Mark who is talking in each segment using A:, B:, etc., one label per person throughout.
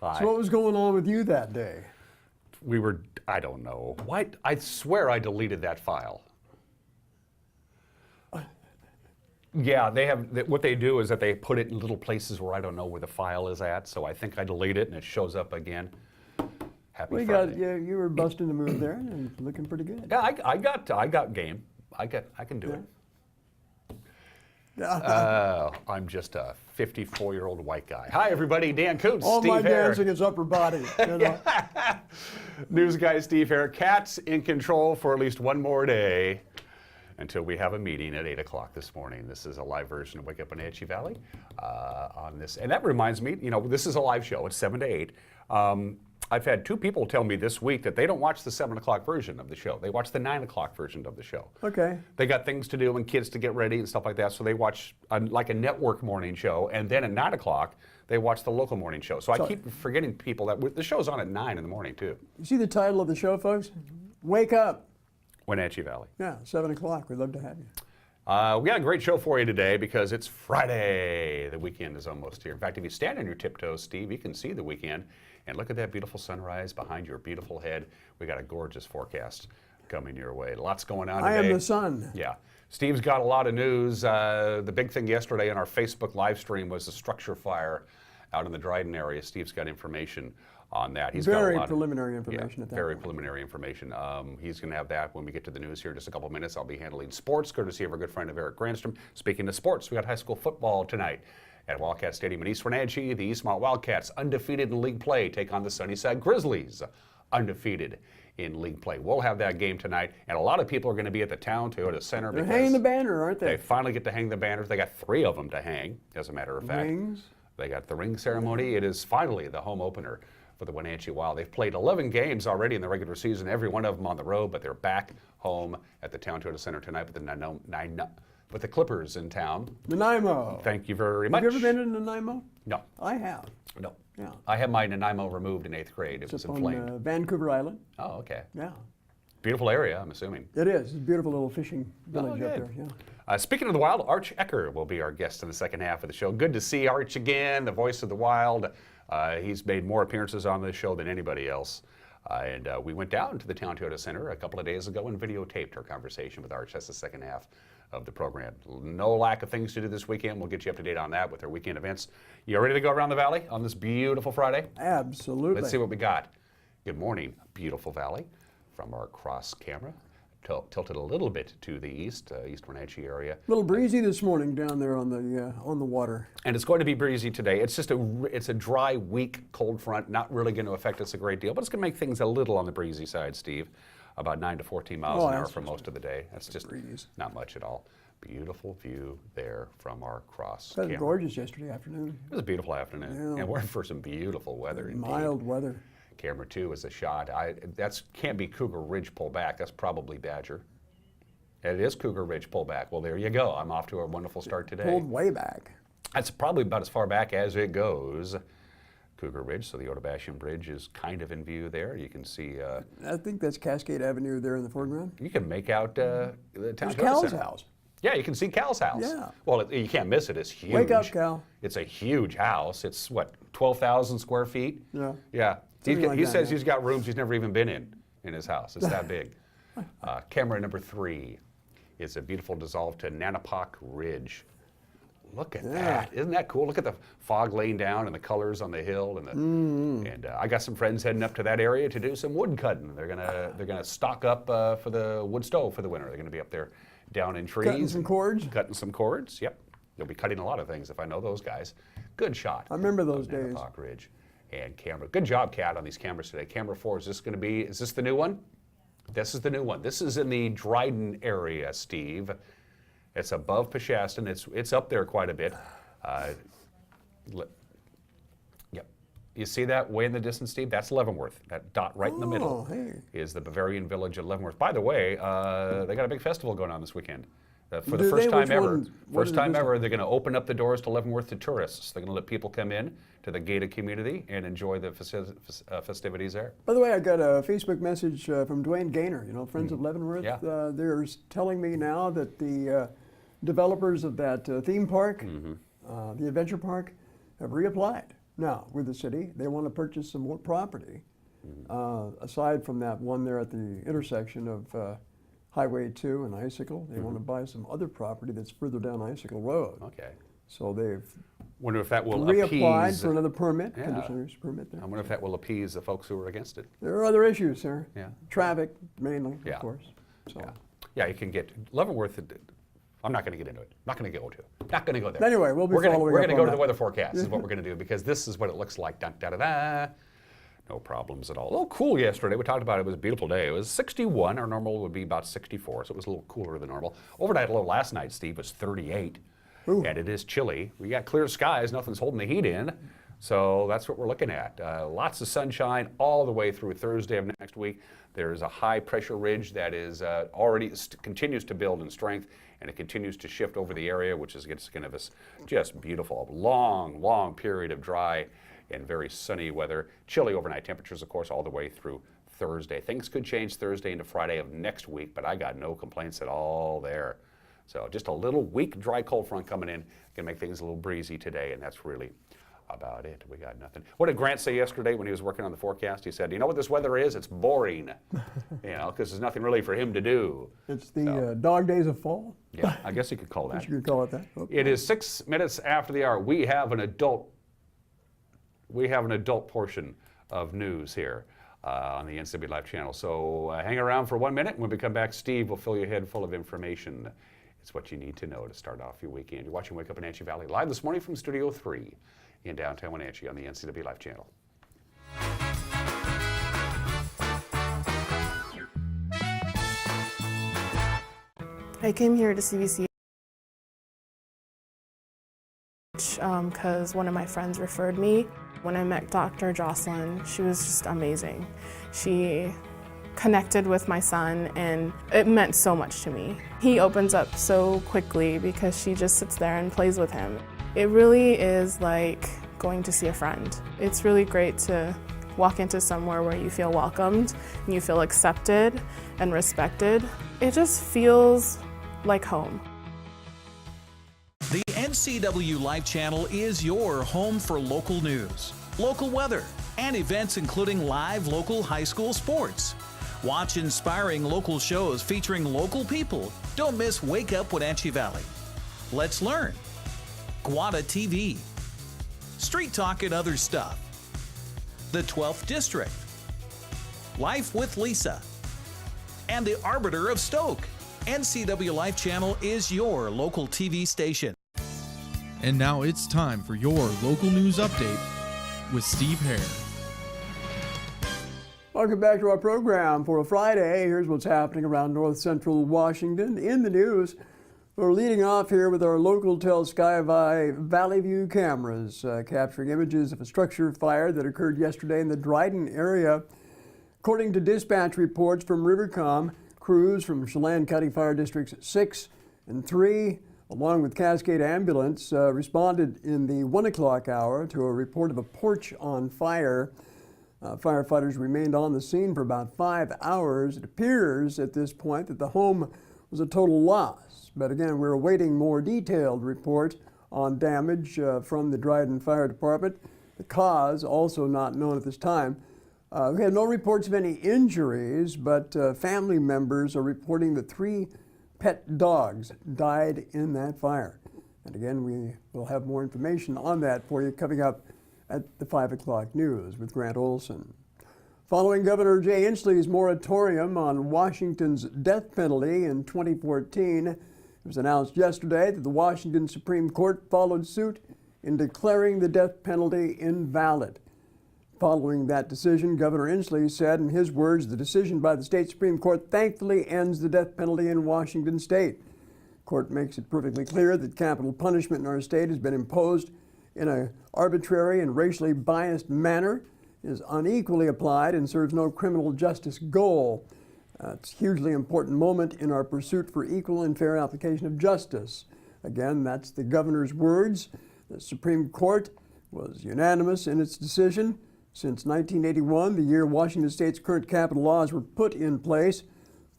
A: Hi.
B: So what was going on with you that day?
A: I don't know. Why? I swear I deleted that file. Yeah, what they do is that they put it in little places where I don't know where the file is at, so I think I delete it and it shows up again. Happy Friday.
B: You were busting the move there and looking pretty good.
A: Yeah, I got game. I can do it. I'm just a 54-year-old white guy. Hi, everybody. Dan Kuntz,
B: All
A: Steve
B: my
A: Hare.
B: dancing is upper body. You know?
A: News guy Steve Hare. Cat's in control for at least one more day until we have a meeting at 8 o'clock this morning. This is a live version of Wake Up Wenatchee Valley on this. And that reminds me, this is a live show. It's 7 to 8. I've had 2 people tell me this week that they don't watch the 7 o'clock version of the show. They watch the 9 o'clock version of the show.
B: Okay.
A: They got things to do and kids to get ready and stuff like that, so they watch like a network morning show, and then at 9 o'clock, they watch the local morning show. So I keep forgetting people that the show's on at 9 in the morning, too.
B: You see the title of the show, folks? Wake Up.
A: Wenatchee Valley.
B: Yeah, 7 o'clock. We'd love to have you.
A: We got a great show for you today because it's Friday. The weekend is almost here. In fact, if you stand on your tiptoes, Steve, you can see the weekend. And look at that beautiful sunrise behind your beautiful head. We got a gorgeous forecast coming your way. Lots going on today.
B: I am the sun.
A: Yeah. Steve's got a lot of news. The big thing yesterday on our Facebook live stream was the structure fire out in the Dryden area. Steve's got information on that. He's
B: very
A: got
B: preliminary information at that
A: very
B: point.
A: preliminary information. He's going to have that when we get to the news here in just a couple of minutes. I'll be handling sports, courtesy of our good friend of Eric Granstrom. Speaking of sports, we got high school football tonight at Wildcat Stadium in East Wenatchee. The Eastmont Wildcats, undefeated in league play, take on the Sunnyside Grizzlies, undefeated in league play. We'll have that game tonight, and a lot of people are going to be at the Town Toyota Center.
B: They're hanging the banner, aren't they?
A: They finally get to hang the banners. They got 3 of them to hang, as a matter of fact.
B: Rings.
A: They got the ring ceremony. It is finally the home opener for the Wenatchee Wild. They've played 11 games already in the regular season, every one of them on the road, but they're back home at the Town Toyota Center tonight with the Clippers in town.
B: Nanaimo.
A: Thank you very much.
B: Have you ever been to Nanaimo?
A: No.
B: I have.
A: No.
B: Yeah.
A: I had my Nanaimo removed in 8th grade. It was
B: It's up
A: inflamed.
B: on Vancouver Island.
A: Oh, okay.
B: Yeah.
A: Beautiful area, I'm assuming.
B: It is. It's a beautiful little fishing village up
A: good.
B: there. Yeah.
A: Speaking of the Wild, Arch Ecker will be our guest in the second half of the show. Good to see Arch again, the voice of the Wild. He's made more appearances on this show than anybody else. And we went down to the Town Toyota Center a couple of days ago and videotaped our conversation with Arch. That's the second half of the program. No lack of things to do this weekend. We'll get you up to date on that with our weekend events. You ready to go around the valley on this beautiful Friday?
B: Absolutely.
A: Let's see what we got. Good morning, beautiful valley, from our cross camera. Tilted a little bit to the east, East Wenatchee area.
B: A little breezy this morning down there on the water.
A: And it's going to be breezy today. It's just it's a dry, weak, cold front, not really going to affect us a great deal, but it's going to make things a little on the breezy side, Steve. About 9 to 14 miles an hour for most of the day. That's just not much at all. Beautiful view there from our cross camera.
B: It was gorgeous yesterday afternoon.
A: It was a beautiful afternoon. And we're in for some beautiful weather indeed.
B: Mild weather.
A: Camera 2 is a shot. That can't be Cougar Ridge pullback. That's probably Badger. It is Cougar Ridge pullback. Well, there you go. I'm off to a wonderful start today.
B: Pulled way back.
A: That's probably about as far back as it goes. Cougar Ridge, so the Otobashan Bridge is kind of in view there. You can see.
B: I think that's Cascade Avenue there in the foreground.
A: You can make out the Town
B: There's
A: Toyota
B: Cal's
A: Center.
B: house.
A: Yeah, you can see Cal's house.
B: Yeah.
A: Well, you can't miss it. It's huge.
B: Wake up, Cal.
A: It's a huge house. It's what, 12,000 square feet?
B: Yeah.
A: Yeah.
B: Something
A: He
B: like
A: says
B: that,
A: he's got rooms he's never even been in his house. It's that big. Camera number 3 is a beautiful dissolve to Nanapoc Ridge. Look at that. Isn't that cool? Look at the fog laying down and the colors on the hill. And I got some friends heading up to that area to do some wood cutting. They're gonna stock up for the wood stove for the winter. They're gonna be up there down in trees.
B: Cutting some cords?
A: Cutting some cords, yep. You'll be cutting a lot of things if I know those guys. Good shot.
B: I remember those days.
A: Nanapoc Ridge and camera. Good job, Kat, on these cameras today. Camera 4, is this the new one? This is the new one. This is in the Dryden area, Steve. It's above Peshastin. It's up there quite a bit. Yep. You see that way in the distance, Steve? That's Leavenworth. That dot right in the middle is the Bavarian village of Leavenworth. By the way, they got a big festival going on this weekend. For the first time ever. First time ever, they're going to open up the doors to Leavenworth to tourists. They're going to let people come in to the gated community and enjoy the festivities there.
B: By the way, I got a Facebook message from Dwayne Gaynor, Friends of Leavenworth.
A: Yeah.
B: They're telling me now that the developers of that theme park, the adventure park, have reapplied. now with the city. They want to purchase some more property, aside from that one there at the intersection of Highway 2 and Icicle. They want to buy some other property that's further down Icicle Road.
A: Okay.
B: So they've
A: Wonder if that will
B: reapplied
A: appease.
B: for another permit,
A: Yeah.
B: conditional use permit there.
A: I wonder if that will appease the folks who are against it.
B: There are other issues, sir.
A: Yeah.
B: Traffic mainly,
A: Yeah.
B: of course. So.
A: Yeah. Yeah, you can get Leavenworth. I'm not going to get into it. Not going to go to. Not going to go there.
B: Anyway, we'll be
A: we're gonna,
B: following
A: We're
B: up
A: going to
B: on
A: go to the
B: that.
A: weather forecast is what we're going to do, because this is what it looks like. Da, da, da, da. No problems at all. A little cool yesterday. We talked about it was a beautiful day. It was 61. Our normal would be about 64, so it was a little cooler than normal. Overnight low last night, Steve, was 38.
B: Ooh.
A: And it is chilly. We got clear skies. Nothing's holding the heat in. So that's what we're looking at. Lots of sunshine all the way through Thursday of next week. There is a high pressure ridge that is already continues to build in strength, and it continues to shift over the area, which is going to give us just beautiful, long period of dry and very sunny weather. Chilly overnight temperatures, of course, all the way through Thursday. Things could change Thursday into Friday of next week, but I got no complaints at all there. So just a little weak, dry, cold front coming in, going to make things a little breezy today, and that's really about it. We got nothing. What did Grant say yesterday when he was working on the forecast? He said, you know what this weather is? It's boring, because there's nothing really for him to do.
B: It's the dog days of fall.
A: Yeah, I guess you could call that.
B: You could call it that. Okay.
A: It is 6 minutes after the hour. We have an adult portion of news here on the NCW Live channel. So hang around for 1 minute. When we come back, Steve will fill your head full of information. It's what you need to know to start off your weekend. You're watching Wake Up Wenatchee Valley live this morning from Studio 3 in downtown Wenatchee on the NCW Live channel.
C: I came here to CVC because one of my friends referred me. When I met Dr. Jocelyn, she was just amazing. She connected with my son, and it meant so much to me. He opens up so quickly because she just sits there and plays with him. It really is like going to see a friend. It's really great to walk into somewhere where you feel welcomed and you feel accepted and respected. It just feels like home.
D: The NCW Live channel is your home for local news, local weather, and events including live local high school sports. Watch inspiring local shows featuring local people. Don't miss Wake Up Wenatchee Valley. Let's learn. Guada TV. Street Talk and other stuff. The 12th District. Life with Lisa. And the Arbiter of Stoke. NCW Live channel is your local TV station.
E: And now it's time for your local news update with Steve Hare.
B: Welcome back to our program for a Friday. Here's what's happening around north central Washington. In the news, we're leading off here with our local Sky Valley View cameras, capturing images of a structure fire that occurred yesterday in the Dryden area. According to dispatch reports from Rivercom, crews from Chelan County Fire Districts 6 and 3, along with Cascade Ambulance, responded in the 1 o'clock hour to a report of a porch on fire. Firefighters remained on the scene for about 5 hours. It appears at this point that the home was a total loss. But again, we're awaiting more detailed report on damage from the Dryden Fire Department. The cause also not known at this time. We had no reports of any injuries, but family members are reporting that 3 pet dogs died in that fire. And again, we will have more information on that for you coming up at the 5 o'clock news with Grant Olson. Following Governor Jay Inslee's moratorium on Washington's death penalty in 2014, it was announced yesterday that the Washington Supreme Court followed suit in declaring the death penalty invalid. Following that decision, Governor Inslee said in his words, the decision by the state Supreme Court thankfully ends the death penalty in Washington state. The court makes it perfectly clear that capital punishment in our state has been imposed in an arbitrary and racially biased manner, is unequally applied, and serves no criminal justice goal. It's a hugely important moment in our pursuit for equal and fair application of justice. Again, that's the governor's words. The Supreme Court was unanimous in its decision. Since 1981, the year Washington state's current capital laws were put in place,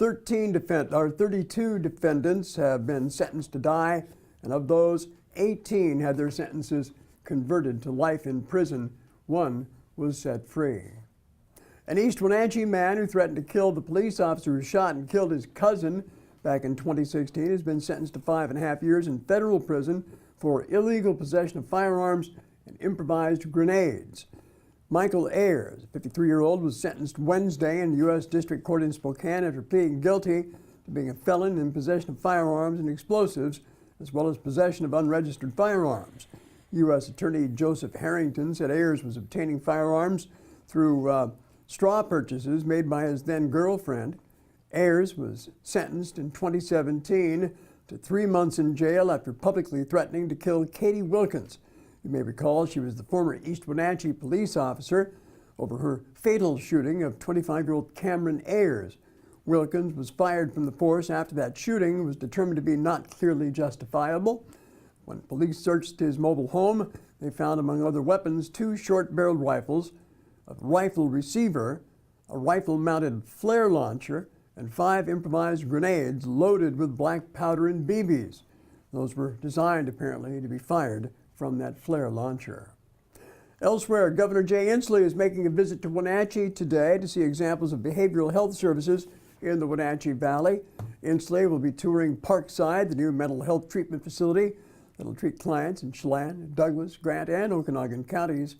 B: 32 defendants have been sentenced to die, and of those, 18 had their sentences converted to life in prison. One was set free. An East Wenatchee man who threatened to kill the police officer who shot and killed his cousin back in 2016 has been sentenced to 5.5 years in federal prison for illegal possession of firearms and improvised grenades. Michael Ayers, a 53-year-old, was sentenced Wednesday in the U.S. District Court in Spokane after pleading guilty to being a felon in possession of firearms and explosives, as well as possession of unregistered firearms. U.S. Attorney Joseph Harrington said Ayers was obtaining firearms through straw purchases made by his then-girlfriend. Ayers was sentenced in 2017 to 3 months in jail after publicly threatening to kill Katie Wilkins. You may recall she was the former East Wenatchee police officer over her fatal shooting of 25-year-old Cameron Ayers. Wilkins was fired from the force after that shooting was determined to be not clearly justifiable. When police searched his mobile home, they found, among other weapons, 2 short-barreled rifles, a rifle receiver, a rifle-mounted flare launcher, and 5 improvised grenades loaded with black powder and BBs. Those were designed, apparently, to be fired from that flare launcher. Elsewhere, Governor Jay Inslee is making a visit to Wenatchee today to see examples of behavioral health services in the Wenatchee Valley. Inslee will be touring Parkside, the new mental health treatment facility that will treat clients in Chelan, Douglas, Grant, and Okanogan counties.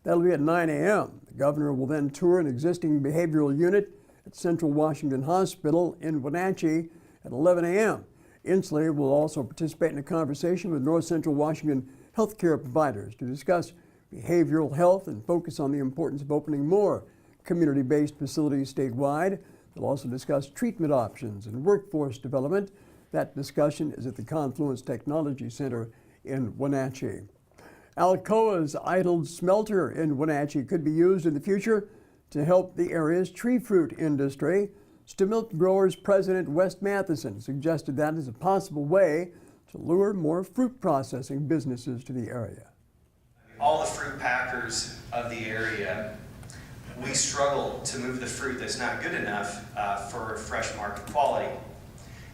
B: That'll be at 9 a.m. The governor will then tour an existing behavioral unit at Central Washington Hospital in Wenatchee at 11 a.m. Inslee will also participate in a conversation with North Central Washington healthcare providers to discuss behavioral health and focus on the importance of opening more community-based facilities statewide. They'll also discuss treatment options and workforce development. That discussion is at the Confluence Technology Center in Wenatchee. Alcoa's idled smelter in Wenatchee could be used in the future to help the area's tree fruit industry. Stimilk Growers President Wes Matheson suggested that as a possible way to lure more fruit processing businesses to the area.
F: All the fruit packers of the area, we struggle to move the fruit that's not good enough for fresh market quality.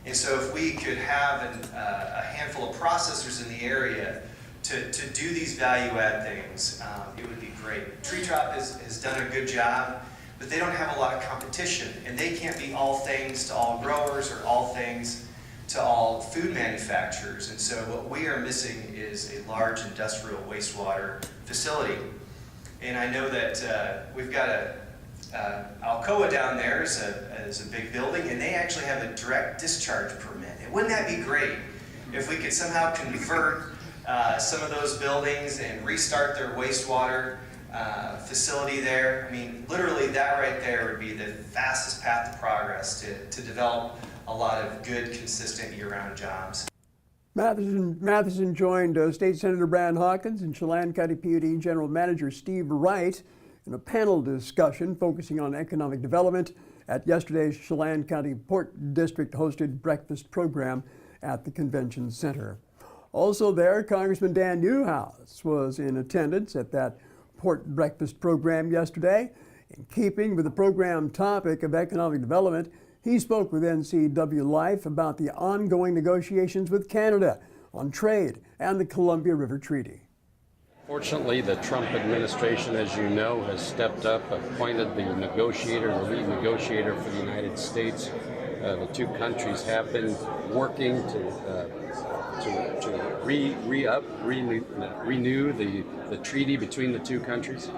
F: And so if we could have a handful of processors in the area to do these value-add things, it would be great. Tree Drop has done a good job, but they don't have a lot of competition, and they can't be all things to all growers or all things to all food manufacturers. And so what we are missing is a large industrial wastewater facility. And I know that we've got Alcoa down there is a big building, and they actually have a direct discharge permit. And wouldn't that be great if we could somehow convert some of those buildings and restart their wastewater facility there? I mean, literally that right there would be the fastest path to progress to develop a lot of good, consistent year-round jobs.
B: Matheson joined State Senator Brad Hawkins and Chelan County PUD General Manager Steve Wright in a panel discussion focusing on economic development at yesterday's Chelan County Port District hosted breakfast program at the Convention Center. Also there, Congressman Dan Newhouse was in attendance at that port breakfast program yesterday. In keeping with the program topic of economic development, he spoke with NCW Life about the ongoing negotiations with Canada on trade and the Columbia River Treaty.
G: Fortunately, the Trump administration, as you know, has stepped up, appointed the negotiator, the lead negotiator for the United States. The two countries have been working to renew the treaty between the two countries,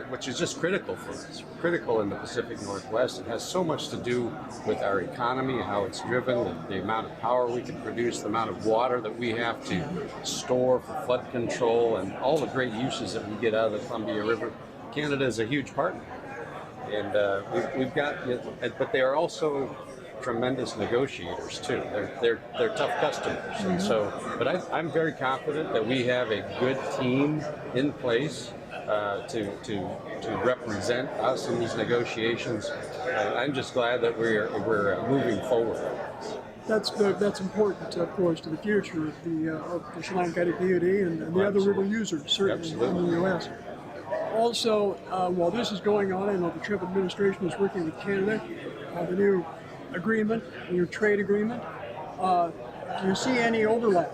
G: which is just critical for us, critical in the Pacific Northwest. It has so much to do with our economy, how it's driven, the amount of power we can produce, the amount of water that we have to store for flood control, and all the great uses that we get out of the Columbia River. Canada is a huge partner, and we've got, but they are also tremendous negotiators too. They're tough customers, and so. But I'm very confident that we have a good team in place to represent us in these negotiations. I'm just glad that we're moving forward.
B: That's important, of course, to the future of the Chelan County PUD and the other river users, certainly in the U.S. Also, while this is going on, I know the Trump administration is working with Canada on the new agreement, the new trade agreement. Do you see any overlap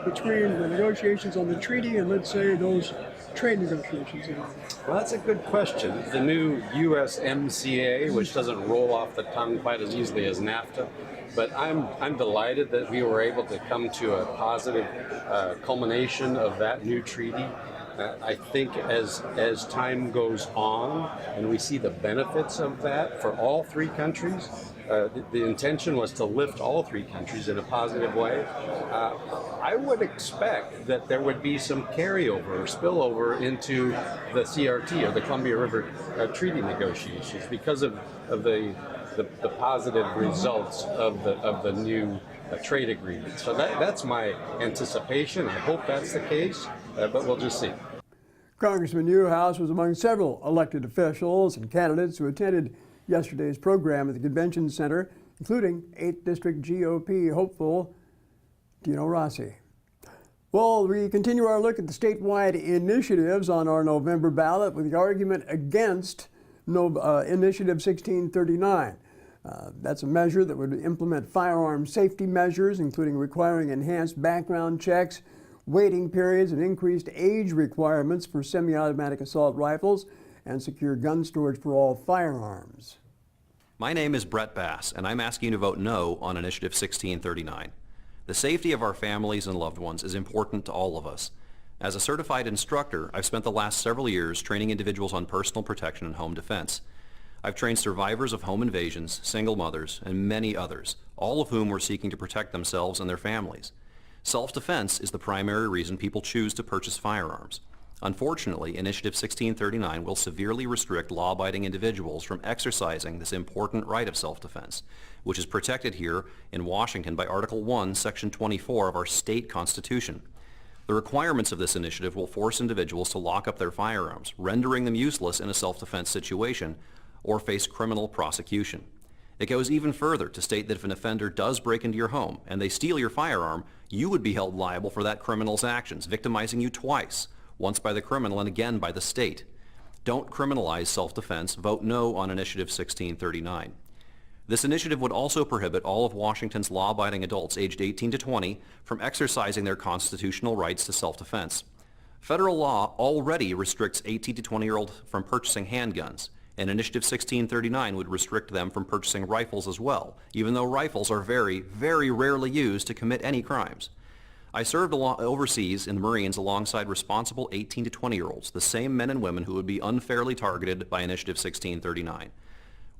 B: between the negotiations on the treaty and, let's say, those trade negotiations?
G: Well, that's a good question. The new USMCA, which doesn't roll off the tongue quite as easily as NAFTA, but I'm delighted that we were able to come to a positive culmination of that new treaty. I think as time goes on and we see the benefits of that for all three countries, the intention was to lift all three countries in a positive way. I would expect that there would be some carryover or spillover into the CRT, or the Columbia River Treaty negotiations, because of the positive results of the new trade agreement. So that's my anticipation. I hope that's the case, but we'll just see.
B: Congressman Newhouse was among several elected officials and candidates who attended yesterday's program at the Convention Center, including 8th District GOP hopeful Dino Rossi. Well, we continue our look at the statewide initiatives on our November ballot with the argument against Initiative 1639. That's a measure that would implement firearm safety measures, including requiring enhanced background checks, waiting periods, and increased age requirements for semi-automatic assault rifles, and secure gun storage for all firearms.
H: My name is Brett Bass, and I'm asking you to vote no on Initiative 1639. The safety of our families and loved ones is important to all of us. As a certified instructor, I've spent the last several years training individuals on personal protection and home defense. I've trained survivors of home invasions, single mothers, and many others, all of whom were seeking to protect themselves and their families. Self-defense is the primary reason people choose to purchase firearms. Unfortunately, Initiative 1639 will severely restrict law-abiding individuals from exercising this important right of self-defense, which is protected here in Washington by Article 1, Section 24 of our state constitution. The requirements of this initiative will force individuals to lock up their firearms, rendering them useless in a self-defense situation, or face criminal prosecution. It goes even further to state that if an offender does break into your home and they steal your firearm, you would be held liable for that criminal's actions, victimizing you twice, once by the criminal and again by the state. Don't criminalize self-defense. Vote no on Initiative 1639. This initiative would also prohibit all of Washington's law-abiding adults aged 18 to 20 from exercising their constitutional rights to self-defense. Federal law already restricts 18 to 20-year-olds from purchasing handguns, and Initiative 1639 would restrict them from purchasing rifles as well, even though rifles are very, very rarely used to commit any crimes. I served overseas in the Marines alongside responsible 18 to 20-year-olds, the same men and women who would be unfairly targeted by Initiative 1639.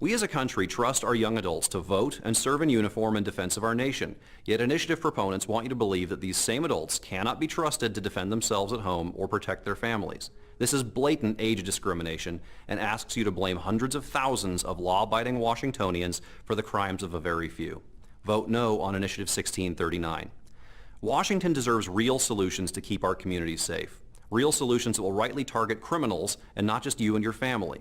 H: We as a country trust our young adults to vote and serve in uniform in defense of our nation, yet initiative proponents want you to believe that these same adults cannot be trusted to defend themselves at home or protect their families. This is blatant age discrimination and asks you to blame hundreds of thousands of law-abiding Washingtonians for the crimes of a very few. Vote no on Initiative 1639. Washington deserves real solutions to keep our communities safe. Real solutions that will rightly target criminals and not just you and your family.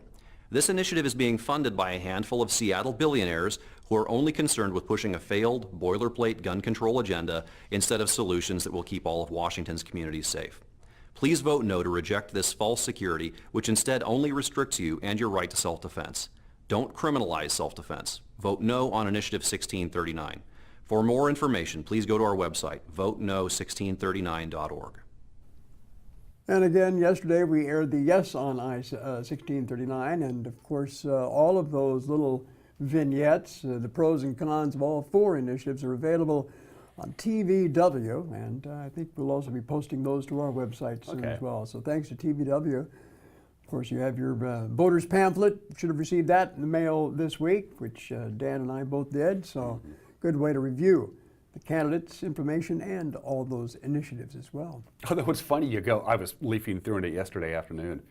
H: This initiative is being funded by a handful of Seattle billionaires who are only concerned with pushing a failed boilerplate gun control agenda instead of solutions that will keep all of Washington's communities safe. Please vote no to reject this false security, which instead only restricts you and your right to self-defense. Don't criminalize self-defense. Vote no on Initiative 1639. For more information, please go to our website, voteno1639.org.
B: And again, yesterday we aired the Yes on I-1639, and of course all of those little vignettes, the pros and cons of all four initiatives are available on TVW, and I think we'll also be posting those to our website soon as well. So thanks to TVW. Of course, you have your voters pamphlet. Should have received that in the mail this week, which Dan and I both did. So good way to review the candidates' information and all those initiatives as well.
A: Although it's funny, I was leafing through it yesterday afternoon,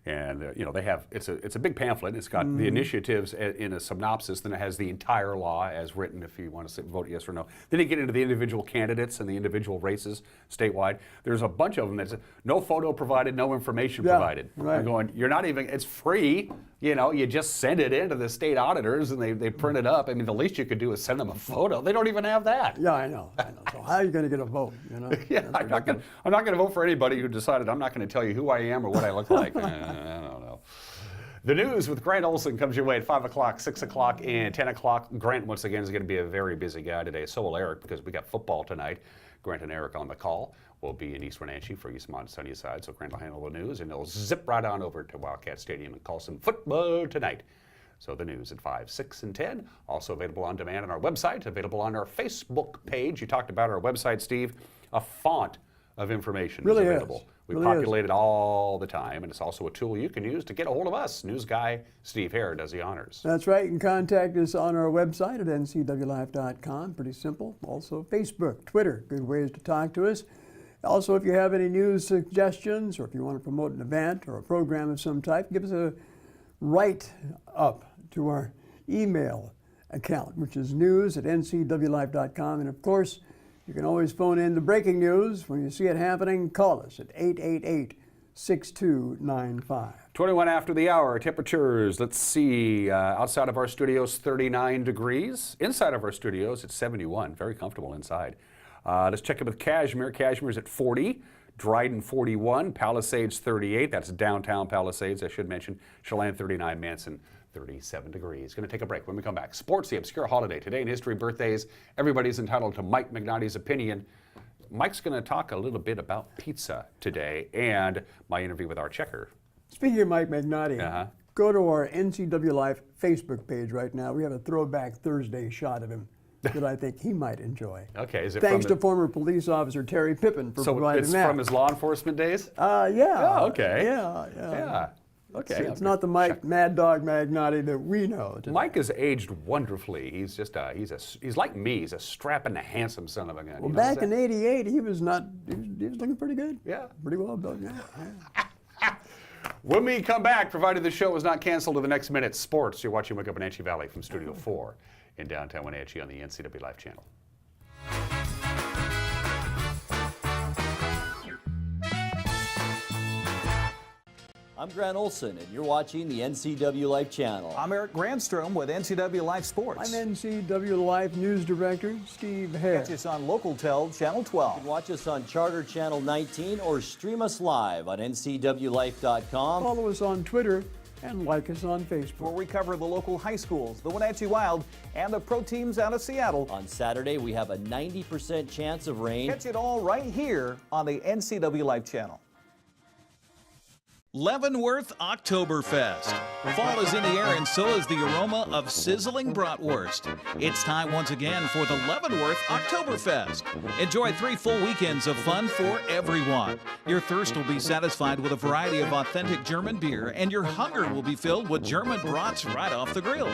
A: and they have, it's a big pamphlet. It's got the initiatives in a synopsis, then it has the entire law as written if you want to vote yes or no. Then you get into the individual candidates and the individual races statewide. There's a bunch of them that's no photo provided, no information provided.
B: Right.
A: I'm going, you're not even, it's free. You just send it in to the state auditors and they print it up. I mean, the least you could do is send them a photo. They don't even have that.
B: Yeah, I know. So how are you going to get a vote?
A: Yeah, I'm not going to vote for anybody who decided I'm not going to tell you who I am or what I look like. I don't know. The news with Grant Olson comes your way at 5 o'clock, 6 o'clock, and 10 o'clock. Grant, once again, is going to be a very busy guy today. So will Eric, because we got football tonight. Grant and Eric on the call. We'll be in East Wenatchee for Eastmont Sunnyside, so Grant will handle the news, and they'll zip right on over to Wildcat Stadium and call some football tonight. So the news at 5, 6, and 10, also available on demand on our website, available on our Facebook page. You talked about our website, Steve. A font of information
B: Really
A: is
B: is.
A: available. We
B: Really
A: populate it all the time, and it's also a tool you can use to get a hold of us. News guy Steve Hare does the honors.
B: That's right. You can contact us on our website at ncwlife.com. Pretty simple. Also, Facebook, Twitter, good ways to talk to us. Also, if you have any news suggestions or if you want to promote an event or a program of some type, give us a write-up to our email account, which is news@ncwlife.com. And of course, you can always phone in the breaking news. When you see it happening, call us at 888-6295.
A: 21 after the hour, temperatures, let's see, outside of our studios, 39 degrees. Inside of our studios, it's 71, very comfortable inside. Let's check in with Cashmere. Cashmere's at 40, Dryden 41, Palisades 38, that's downtown Palisades, I should mention. Chelan 39, Manson 37 degrees. Going to take a break. When we come back, sports, the obscure holiday. Today in history, birthdays, everybody's entitled to Mike McNally's opinion. Mike's going to talk a little bit about pizza today and my interview with our checker.
B: Speaking of Mike McNally, go to our NCW Life Facebook page right now. We have a Throwback Thursday shot of him that I think he might enjoy.
A: Okay, is it
B: Thanks
A: from
B: to former police officer Terry Pippin for providing
A: it's
B: that.
A: from his law enforcement days?
B: Yeah.
A: Oh, okay.
B: Yeah.
A: Okay.
B: It's not the Mike Mad Dog Magnotti that we know today.
A: Mike has aged wonderfully. He's just he's like me. He's a strapping, handsome son of a gun.
B: Well, back in '88, he was looking pretty good.
A: Yeah.
B: Pretty well built. Yeah.
A: When we come back, provided the show is not canceled to the next minute, sports. You're watching Wake Up Wenatchee Valley from Studio 4 in downtown Wenatchee on the NCW Life channel.
I: I'm Grant Olson, and you're watching the NCW Life channel.
D: I'm Eric Grandstrom with NCW Life Sports.
B: I'm NCW Life News Director Steve Hare.
D: Catch us on Local Tel Channel 12.
I: You can watch us on Charter Channel 19 or stream us live on ncwlife.com.
B: Follow us on Twitter and like us on Facebook.
D: Where we cover the local high schools, the Wenatchee Wild, and the pro teams out of Seattle.
I: On Saturday, we have a 90% chance of rain.
D: Catch it all right here on the NCW Life channel. Leavenworth Oktoberfest. Fall is in the air and so is the aroma of sizzling bratwurst. It's time once again for the Leavenworth Oktoberfest. Enjoy 3 full weekends of fun for everyone. Your thirst will be satisfied with a variety of authentic German beer, and your hunger will be filled with German brats right off the grill.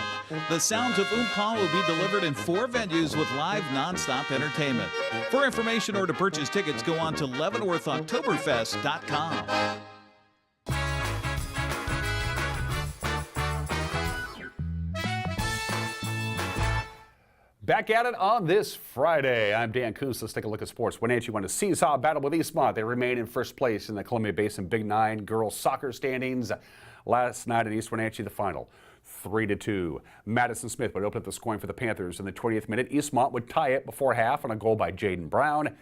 D: The sounds of Oompa will be delivered in 4 venues with live non-stop entertainment. For information or to purchase tickets, go on to leavenworthoktoberfest.com.
A: Back at it on this Friday. I'm Dan Kuntz. Let's take a look at sports. Wenatchee won a seesaw battle with Eastmont. They remain in first place in the Columbia Basin Big Nine girls soccer standings. Last night in East Wenatchee, the final 3-2. Madison Smith would open up the scoring for the Panthers in the 20th minute. Eastmont would tie it before half on a goal by Jaden Brown.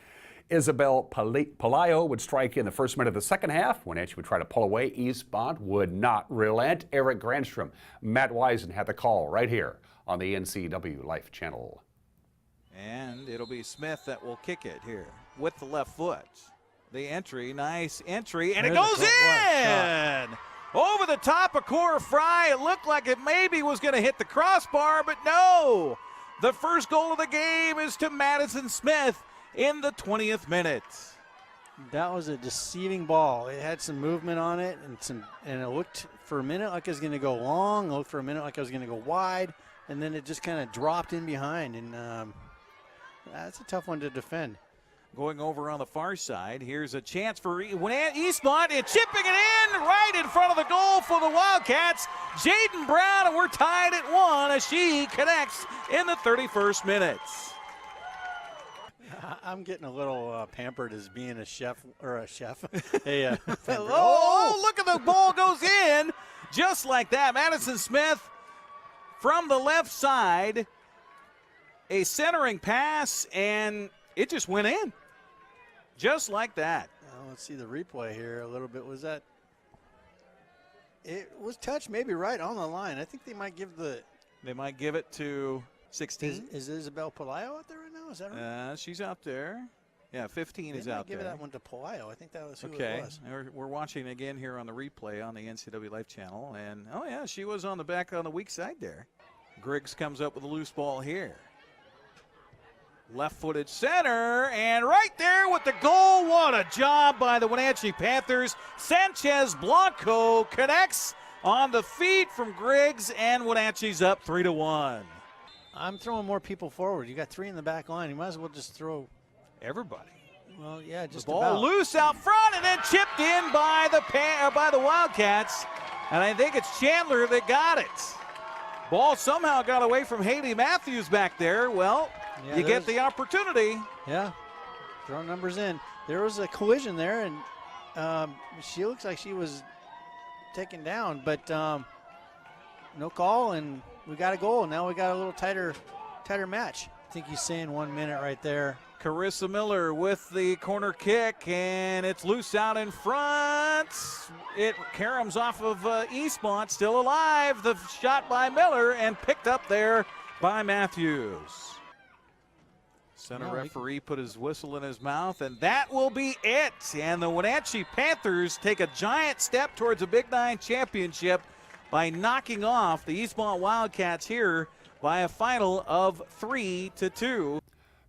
A: Isabel Palayo would strike in the first minute of the second half. Wenatchee would try to pull away. Eastmont would not relent. Eric Grandstrom, Matt Wisen had the call right here on the NCW Life channel.
J: And it'll be Smith that will kick it here with the left foot. The entry, nice entry, and it goes in! Over the top of Cora Fry. It looked like it maybe was going to hit the crossbar, but no! The first goal of the game is to Madison Smith in the 20th minute.
K: That was a deceiving ball. It had some movement on it, and it looked for a minute like it was going to go long. It looked for a minute like it was going to go wide, and then it just kind of dropped in behind. And that's a tough one to defend.
J: Going over on the far side, here's a chance for Eastmont, and chipping it in right in front of the goal for the Wildcats. Jaden Brown, and we're tied at 1 as she connects in the 31st minute.
K: I'm getting a little pampered as being a chef.
J: Oh, look at the ball goes in just like that. Madison Smith from the left side, a centering pass, and it just went in just like that.
K: Let's see the replay here a little bit. Was that? It was touched maybe right on the line. I think they might give it
J: to 16.
K: Is Isabel Palayo out there right now? Is that right?
J: She's out there. Yeah, 15 is
K: They might
J: out
K: give
J: there.
K: that one to Palaio. I think that was who
J: Okay,
K: it was.
J: we're watching again here on the replay on the NCW Life channel, and oh yeah, she was on the back on the weak side there. Griggs comes up with a loose ball here. Left-footed center, and right there with the goal. What a job by the Wenatchee Panthers. Sanchez Blanco connects on the feed from Griggs, and Wenatchee's up 3-1.
K: I'm throwing more people forward. You got 3 in the back line. You might as well just throw
J: everybody.
K: Well, yeah, just
J: the ball
K: about.
J: loose out front, and then chipped in by the Wildcats, and I think it's Chandler that got it. Ball somehow got away from Haley Matthews back there. Well,
K: yeah,
J: you get the opportunity.
K: Yeah, throwing numbers in. There was a collision there, and she looks like she was taken down, but no call, and we got a goal. Now we got a little tighter match. I think he's saying 1 minute right there.
J: Carissa Miller with the corner kick, and it's loose out in front. It caroms off of Eastmont, still alive. The shot by Miller, and picked up there by Matthews. Center referee put his whistle in his mouth, and that will be it. And the Wenatchee Panthers take a giant step towards a Big Nine championship by knocking off the Eastmont Wildcats here by a final of 3-2.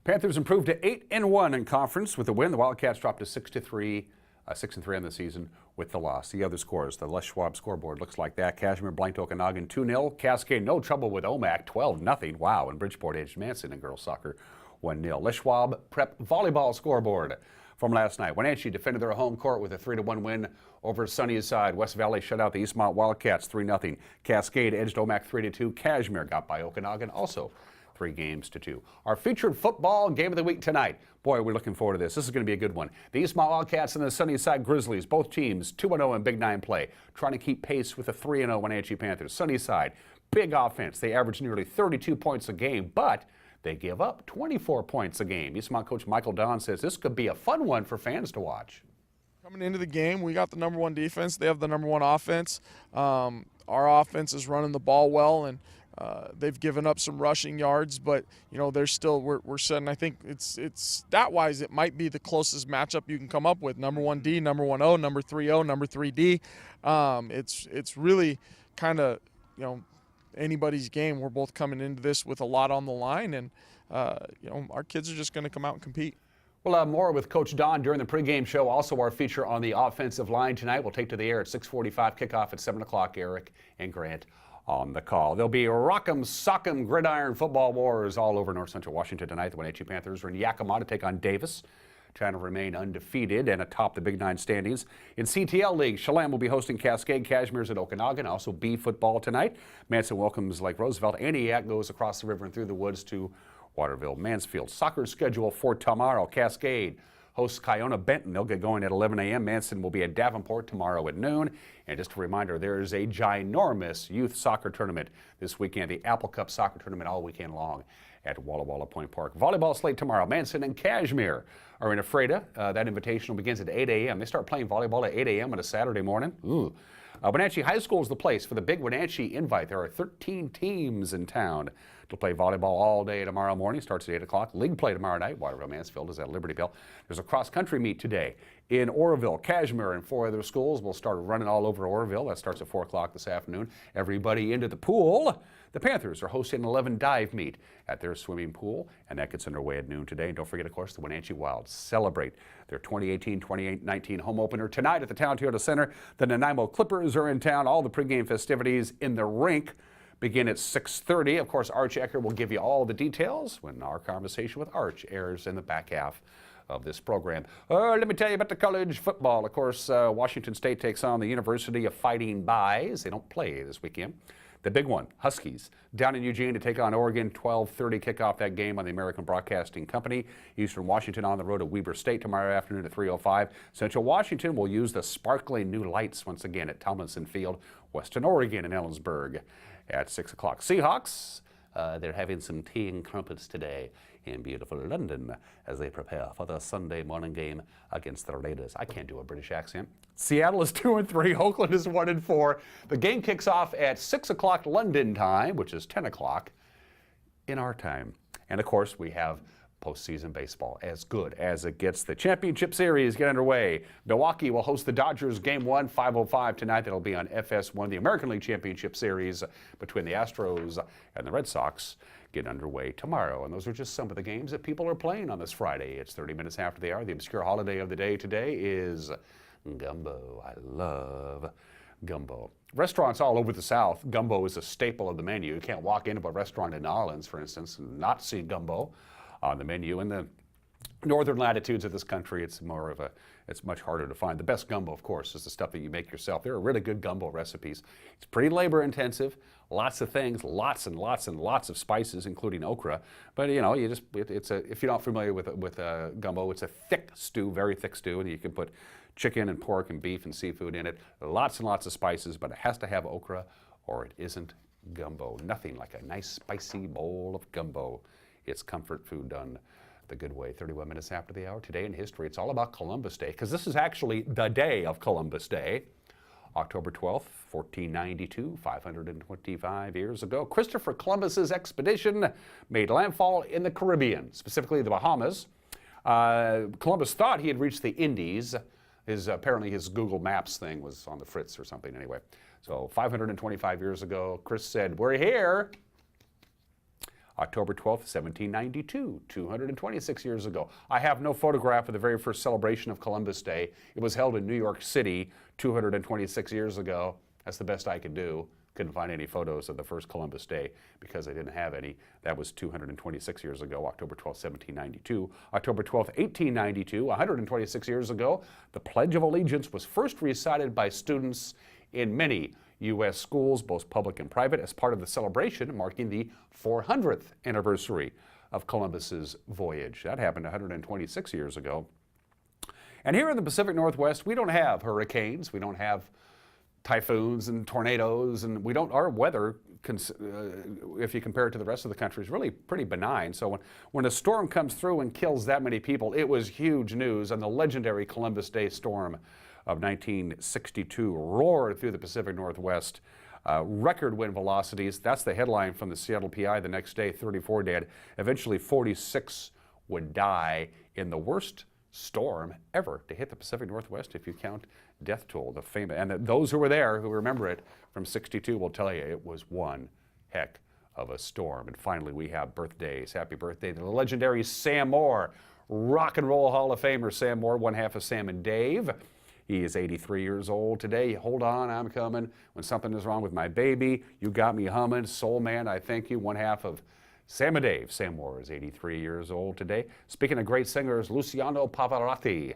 A: Panthers improved to 8-1 in conference with the win. The Wildcats dropped to 6-3 on the season with the loss. The other scores, the Les Schwab scoreboard looks like that. Cashmere blanked Okanagan 2-0. Cascade no trouble with OMAC 12-0. Wow, and Bridgeport edged Manson in girls soccer 1-0. Les Schwab prep volleyball scoreboard from last night. Wenatchee defended their home court with a 3-1 win over Sunnyside. West Valley shut out the Eastmont Wildcats 3-0. Cascade edged OMAC 3-2. Cashmere got by Okanagan also 3-2. Our featured football game of the week tonight. Boy, we're looking forward to this. This is going to be a good one. The Eastmont Wildcats and the Sunnyside Grizzlies, both teams 2-0 in Big Nine play, trying to keep pace with the 3-0 Wenatchee Panthers. Sunnyside, big offense. They average nearly 32 points a game, but they give up 24 points a game. Eastmont coach Michael Don says this could be a fun one for fans to watch.
L: Coming into the game, we got the #1 defense. They have the #1 offense. Our offense is running the ball well, and they've given up some rushing yards, but they're still we're setting. I think it's stat wise it might be the closest matchup you can come up with. #1 D, #1 O, #3 O, #3 D. It's really kind of anybody's game. We're both coming into this with a lot on the line, and our kids are just going to come out and compete.
A: We'll have more with Coach Don during the pregame show. Also, our feature on the offensive line tonight. We'll take to the air at 6:45, kickoff at 7 o'clock. Eric and Grant on the call. There'll be rock'em sock'em gridiron football wars all over north central Washington tonight. The Wenatchee Panthers are in Yakima to take on Davis, trying to remain undefeated and atop the Big Nine standings. In CTL League, Chelan will be hosting Cascade. Cashmere's at Okanagan. Also B football tonight. Manson welcomes Lake Roosevelt. Antioch goes across the river and through the woods to Waterville. Mansfield. Soccer schedule for tomorrow. Cascade hosts Kiona Benton. They'll get going at 11 a.m. Manson will be at Davenport tomorrow at noon. And just a reminder, there is a ginormous youth soccer tournament this weekend, the Apple Cup soccer tournament all weekend long at Walla Walla Point Park. Volleyball slate tomorrow. Manson and Cashmere are in Ephrata. That invitational begins at 8 a.m. They start playing volleyball at 8 a.m. on a Saturday morning. Ooh. Wenatchee High School is the place for the big Wenatchee invite. There are 13 teams in town to play volleyball all day tomorrow morning. Starts at 8 o'clock. League play tomorrow night. Waterville Mansfield is at Libertyville. There's a cross-country meet today in Oroville. Cashmere and 4 other schools will start running all over Oroville. That starts at 4 o'clock this afternoon. Everybody into the pool. The Panthers are hosting an 11 dive meet at their swimming pool, and that gets underway at noon today. And don't forget, of course, the Wenatchee Wild celebrate their 2018-2019 home opener tonight at the Town Toyota Center. The Nanaimo Clippers are in town. All the pregame festivities in the rink begin at 6:30. Of course, Arch Ecker will give you all the details when our conversation with Arch airs in the back half of this program. Let me tell you about the college football. Of course, Washington State takes on the University of Fighting Buys. They don't play this weekend. The big one, Huskies, down in Eugene to take on Oregon. 12:30 kickoff that game on the American Broadcasting Company. Eastern Washington on the road to Weber State tomorrow afternoon at 3:05. Central Washington will use the sparkling new lights once again at Tomlinson Field. Western Oregon in Ellensburg at 6 o'clock. Seahawks, they're having some tea and crumpets today in beautiful London as they prepare for the Sunday morning game against the Raiders. I can't do a British accent. Seattle is 2-3. Oakland is 1-4. The game kicks off at 6 o'clock London time, which is 10 o'clock in our time. And of course, we have postseason baseball, as good as it gets. The championship series get underway. Milwaukee will host the Dodgers Game 1, 5:05 tonight. That'll be on FS1. The American League Championship Series between the Astros and the Red Sox get underway tomorrow. And those are just some of the games that people are playing on this Friday. It's 30 minutes after the hour. The obscure holiday of the day today is gumbo. I love gumbo. Restaurants all over the South, gumbo is a staple of the menu. You can't walk into a restaurant in New Orleans, for instance, and not see gumbo on the menu. In the northern latitudes of this country, it's much harder to find. The best gumbo, of course, is the stuff that you make yourself. There are really good gumbo recipes. It's pretty labor intensive, lots of things, lots and lots and lots of spices, including okra. But you know, if you're not familiar with gumbo, it's a thick stew, very thick stew, and you can put chicken and pork and beef and seafood in it. Lots and lots of spices, but it has to have okra or it isn't gumbo. Nothing like a nice spicy bowl of gumbo. It's comfort food done the good way. 31 minutes after the hour. Today in history, it's all about Columbus Day, because this is actually the day of Columbus Day. October 12th, 1492, 525 years ago, Christopher Columbus's expedition made landfall in the Caribbean, specifically the Bahamas. Columbus thought he had reached the Indies. Apparently his Google Maps thing was on the fritz or something anyway. So 525 years ago, Chris said, "We're here." October 12th, 1792, 226 years ago. I have no photograph of the very first celebration of Columbus Day. It was held in New York City 226 years ago. That's the best I could do. Couldn't find any photos of the first Columbus Day because I didn't have any. That was 226 years ago, October 12th, 1792. October 12th, 1892, 126 years ago, the Pledge of Allegiance was first recited by students in many U.S. schools, both public and private, as part of the celebration marking the 400th anniversary of Columbus's voyage. That happened 126 years ago. And here in the Pacific Northwest, we don't have hurricanes, we don't have typhoons and tornadoes, and our weather, if you compare it to the rest of the country, is really pretty benign. So when a storm comes through and kills that many people, it was huge news. And the legendary Columbus Day storm of 1962 roared through the Pacific Northwest. Record wind velocities. That's the headline from the Seattle PI the next day. 34 dead. Eventually 46 would die in the worst storm ever to hit the Pacific Northwest, if you count death toll. And those who were there, who remember it from 62, will tell you it was one heck of a storm. And finally, we have birthdays. Happy birthday to the legendary Sam Moore, Rock and Roll Hall of Famer Sam Moore, one half of Sam and Dave. He is 83 years old today. Hold on, I'm coming. When something is wrong with my baby, you got me humming. Soul Man, I thank you. One half of Sam and Dave. Sam Moore is 83 years old today. Speaking of great singers, Luciano Pavarotti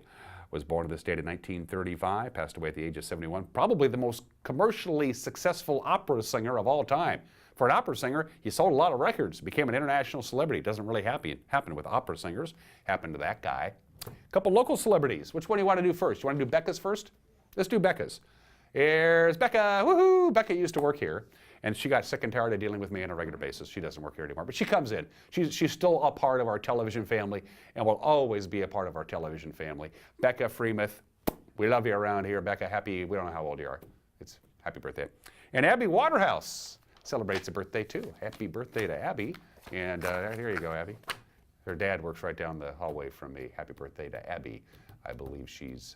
A: was born in this date in 1935, passed away at the age of 71. Probably the most commercially successful opera singer of all time. For an opera singer, he sold a lot of records, became an international celebrity. It doesn't really happen with opera singers. Happened to that guy. A couple local celebrities. Which one do you want to do first? You want to do Becca's first? Let's do Becca's. Here's Becca. Woohoo! Becca used to work here, and she got sick and tired of dealing with me on a regular basis. She doesn't work here anymore, but she comes in. She's still a part of our television family and will always be a part of our television family. Becca Freemuth, we love you around here. Becca, we don't know how old you are. It's happy birthday. And Abby Waterhouse celebrates a birthday too. Happy birthday to Abby. And here you go, Abby. Her dad works right down the hallway from me. Happy birthday to Abby. I believe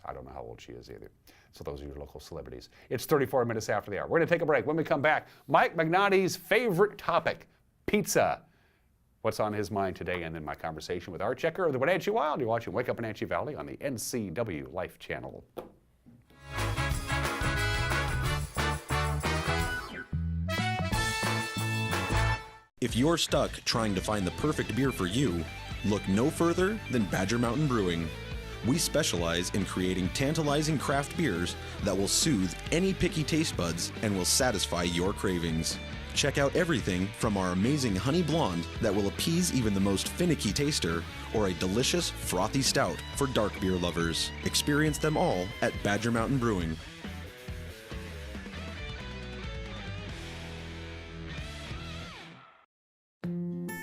A: I don't know how old she is either. So those are your local celebrities. It's 34 minutes after the hour. We're going to take a break. When we come back, Mike Magnotti's favorite topic, pizza. What's on his mind today? And then my conversation with Art Ecker of the Wenatchee Wild. You're watching Wake Up Wenatchee Valley on the NCW Life Channel.
M: If you're stuck trying to find the perfect beer for you, look no further than Badger Mountain Brewing. We specialize in creating tantalizing craft beers that will soothe any picky taste buds and will satisfy your cravings. Check out everything from our amazing honey blonde that will appease even the most finicky taster, or a delicious frothy stout for dark beer lovers. Experience them all at Badger Mountain Brewing.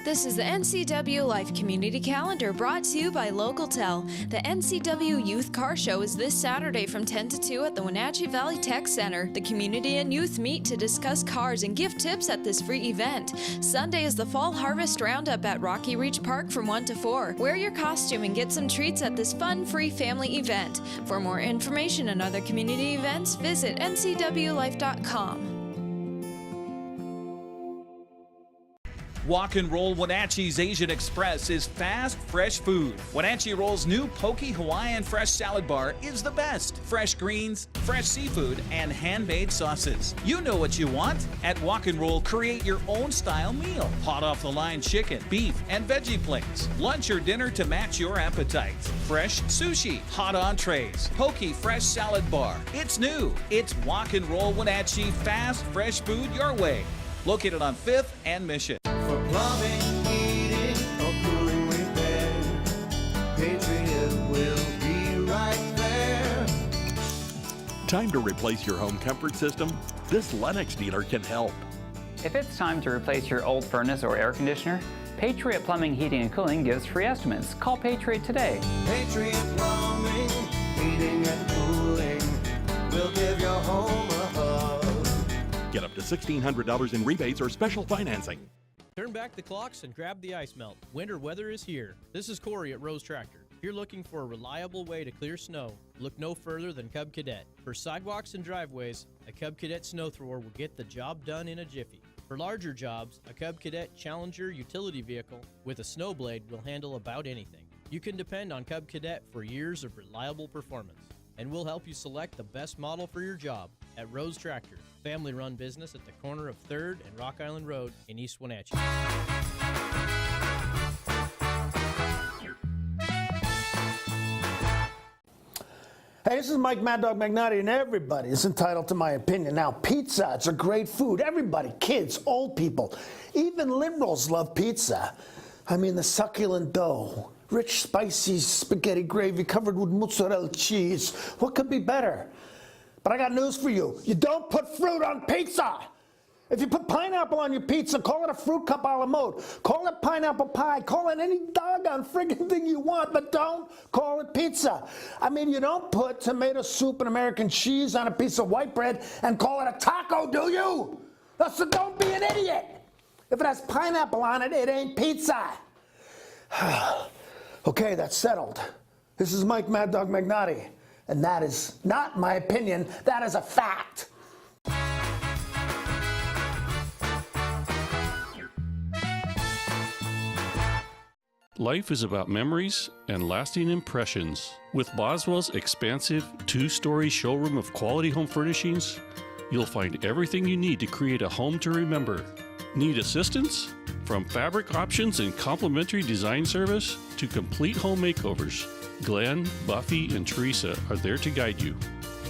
N: This is the NCW Life Community Calendar brought to you by LocalTel. The NCW Youth Car Show is this Saturday from 10 to 2 at the Wenatchee Valley Tech Center. The community and youth meet to discuss cars and give tips at this free event. Sunday is the Fall Harvest Roundup at Rocky Reach Park from 1 to 4. Wear your costume and get some treats at this fun, free family event. For more information and other community events, visit ncwlife.com.
D: Walk and Roll Wenatchee's Asian Express is fast, fresh food. Wenatchee Roll's new Poke Hawaiian Fresh Salad Bar is the best. Fresh greens, fresh seafood, and hand-made sauces. You know what you want. At Walk and Roll, create your own style meal. Hot off-the-line chicken, beef, and veggie plates. Lunch or dinner to match your appetite. Fresh sushi, hot entrees, Poke Fresh Salad Bar. It's new. It's Walk and Roll Wenatchee, fast, fresh food your way. Located on 5th and Mission.
O: For plumbing, heating, or cooling repair, Patriot will be right there.
P: Time to replace your home comfort system? This Lennox dealer can help.
Q: If it's time to replace your old furnace or air conditioner, Patriot Plumbing, Heating, and Cooling gives free estimates. Call Patriot today.
O: Patriot Plumbing, Heating, and Cooling will give your home a hug.
P: Get up to $1,600 in rebates or special financing.
R: Turn back the clocks and grab the ice melt. Winter weather is here. This is Corey at Rose Tractor. If you're looking for a reliable way to clear snow, look no further than Cub Cadet. For sidewalks and driveways, a Cub Cadet snow thrower will get the job done in a jiffy. For larger jobs, a Cub Cadet Challenger utility vehicle with a snow blade will handle about anything. You can depend on Cub Cadet for years of reliable performance, and we'll help you select the best model for your job at Rose Tractor, family-run business at the corner of 3rd and Rock Island Road in East Wenatchee.
S: Hey, this is Mike Mad Dog Magnotti, and everybody is entitled to my opinion. Now, pizza, it's a great food. Everybody, kids, old people, even liberals love pizza. I mean, the succulent dough, rich, spicy spaghetti gravy covered with mozzarella cheese. What could be better? But I got news for you. You don't put fruit on pizza. If you put pineapple on your pizza, call it a fruit cup a la mode. Call it pineapple pie. Call it any doggone friggin' thing you want, but don't call it pizza. I mean, you don't put tomato soup and American cheese on a piece of white bread and call it a taco, do you? So don't be an idiot. If it has pineapple on it, it ain't pizza. Okay, that's settled. This is Mike Mad Dog Magnotti. And that is not my opinion, that is a fact.
T: Life is about memories and lasting impressions. With Boswell's expansive 2-story showroom of quality home furnishings, you'll find everything you need to create a home to remember. Need assistance? From fabric options and complimentary design service to complete home makeovers, Glenn, Buffy, and Teresa are there to guide you.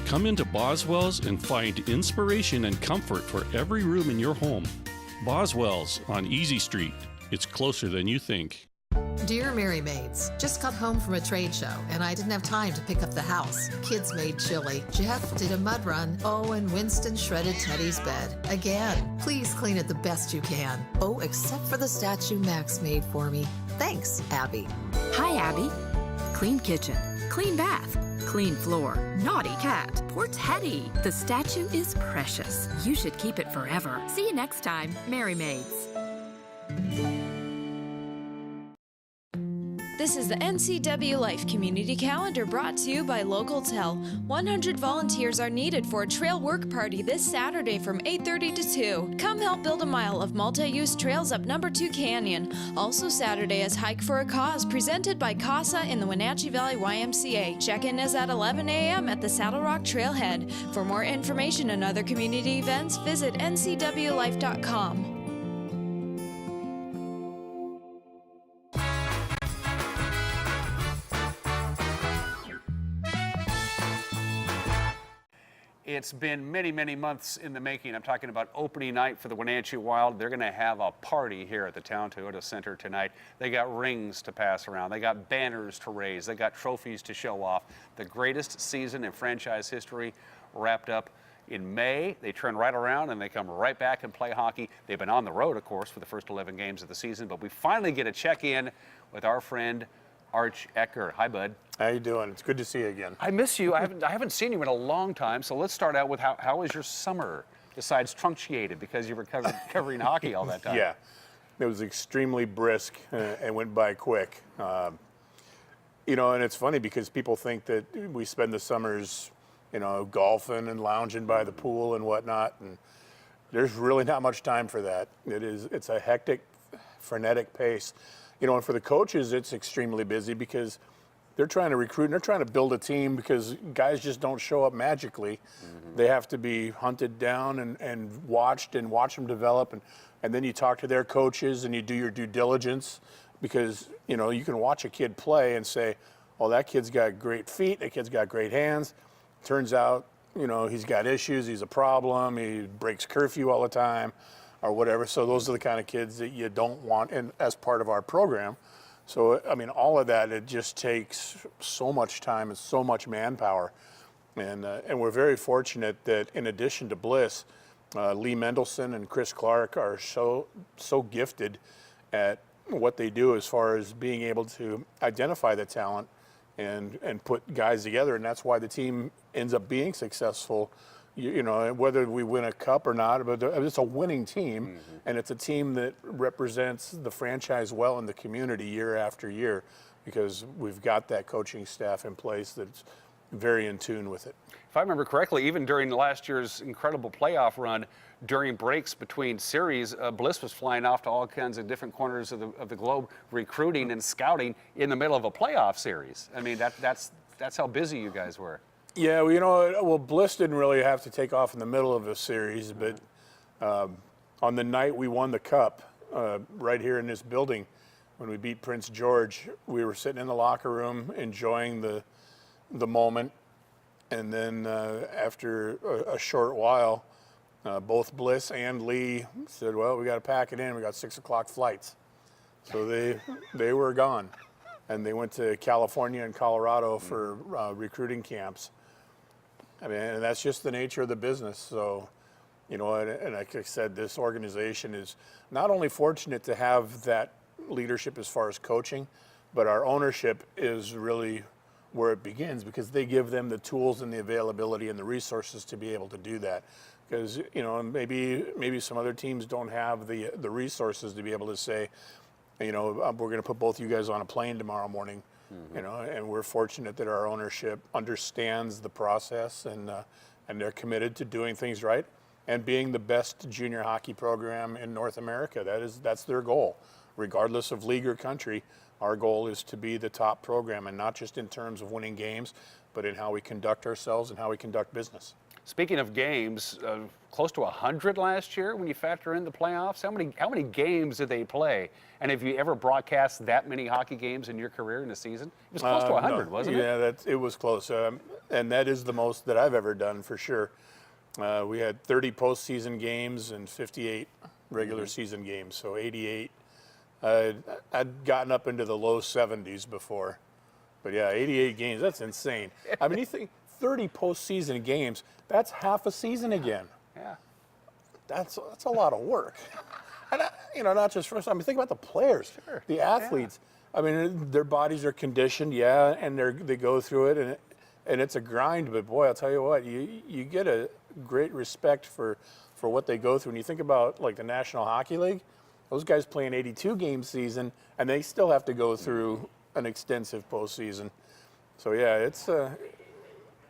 T: Come into Boswell's and find inspiration and comfort for every room in your home. Boswell's on Easy Street. It's closer than you think.
U: Dear Mary Maids, just got home from a trade show and I didn't have time to pick up the house. Kids made chili. Jeff did a mud run. Oh, and Winston shredded Teddy's bed. Again, please clean it the best you can. Oh, except for the statue Max made for me. Thanks, Abby.
V: Hi, Abby. Clean kitchen, clean bath, clean floor, naughty cat, poor Teddy. The statue is precious. You should keep it forever. See you next time, Mary Maids.
N: This is the NCW Life Community Calendar brought to you by LocalTel. 100 volunteers are needed for a trail work party this Saturday from 8:30 to 2. Come help build a mile of multi-use trails up Number 2 Canyon. Also Saturday is Hike for a Cause presented by CASA in the Wenatchee Valley YMCA. Check-in is at 11 a.m. at the Saddle Rock Trailhead. For more information and other community events, visit ncwlife.com.
A: It's been many, many months in the making. I'm talking about opening night for the Wenatchee Wild. They're going to have a party here at the Town Toyota Center tonight. They got rings to pass around. They got banners to raise. They got trophies to show off. The greatest season in franchise history wrapped up In May, they turn right around and they come right back and play hockey. They've been on the road, of course, for the first 11 games of the season, but we finally get a check-in with our friend Arch Ecker. Hi, bud.
C: How you doing? It's good to see you again.
A: I miss you. I haven't seen you in a long time, so let's start out with how was your summer, besides truncated because you were covering hockey all that time?
C: Yeah, it was extremely brisk and went by quick. You know, and it's funny because people think that we spend the summers, you know, golfing and lounging by the pool and whatnot, and there's really not much time for that. It's a hectic, frenetic pace. You know, and for the coaches, it's extremely busy because they're trying to recruit and they're trying to build a team because guys just don't show up magically. They have to be hunted down and watched and watch them develop. And then you talk to their coaches and you do your due diligence because, you know, you can watch a kid play and say, oh, that kid's got great feet, that kid's got great hands. Turns out, you know, he's got issues, he's a problem, he breaks curfew all the time or whatever. So those are the kind of kids that you don't want as part of our program. So, I mean, all of that, it just takes so much time and so much manpower. And we're very fortunate that in addition to Bliss, Lee Mendelson and Chris Clark are so gifted at what they do as far as being able to identify the talent and put guys together. And that's why the team ends up being successful. You know, whether we win a cup or not, but it's a winning team, and it's a team that represents the franchise well in the community year after year because we've got that coaching staff in place that's very in tune with it.
A: If I remember correctly, even during last year's incredible playoff run, during breaks between series, Bliss was flying off to all kinds of different corners of the globe, recruiting and scouting in the middle of a playoff series. I mean, that's how busy you guys were.
C: Yeah, well, you know, Bliss didn't really have to take off in the middle of a series, but on the night we won the cup, right here in this building, when we beat Prince George, we were sitting in the locker room enjoying the moment, and then after a short while, both Bliss and Lee said, well, we got to pack it in, we got 6 o'clock flights. So they were gone, and they went to California and Colorado for recruiting camps. I mean, and that's just the nature of the business. So, you know, and like I said, this organization is not only fortunate to have that leadership as far as coaching, but our ownership is really where it begins because they give them the tools and the availability and the resources to be able to do that. Because, you know, maybe some other teams don't have the resources to be able to say, you know, we're going to put both you guys on a plane tomorrow morning. You know, and we're fortunate that our ownership understands the process and they're committed to doing things right and being the best junior hockey program in North America. That's their goal, regardless of league or country. Our goal is to be the top program, and not just in terms of winning games, but in how we conduct ourselves and how we conduct business.
A: Speaking of games, close to 100 last year when you factor in the playoffs. How many games did they play? And have you ever broadcast that many hockey games in your career in a season? It was close to 100, wasn't it?
C: Yeah, it was close. And that is the most that I've ever done for sure. We had 30 postseason games and 58 regular season games, so 88. I'd gotten up into the low 70s before. But yeah, 88 games, that's insane. I mean, you think 30 postseason games, that's half a season again.
A: Yeah.
C: That's a lot of work. And, you know, not just for us. I mean, think about the players, the athletes. Yeah. I mean, their bodies are conditioned, yeah, and they go through it, and it's a grind. But boy, I'll tell you what, you get a great respect for what they go through. And you think about like the National Hockey League, those guys play an 82-game season, and they still have to go through an extensive postseason. So yeah,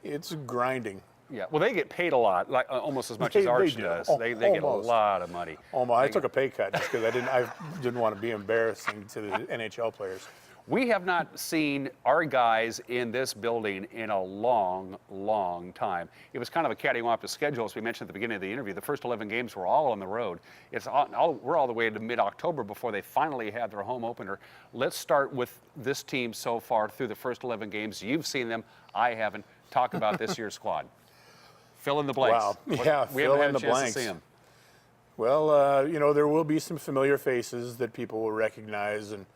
C: it's grinding.
A: Yeah, well, they get paid a lot, like almost as much as Arch does. They get a lot of money.
C: I took a pay cut just because I didn't want to be embarrassing to the NHL players.
A: We have not seen our guys in this building in a long, long time. It was kind of a cattywampus schedule, as we mentioned at the beginning of the interview. The first 11 games were all on the road. We're all the way to mid-October before they finally had their home opener. Let's start with this team so far through the first 11 games. You've seen them. I haven't. Talk about this year's squad. Fill in the blanks.
C: Wow. Yeah,
A: we haven't had a chance to see them.
C: Well, you know, there will be some familiar faces that people will recognize, and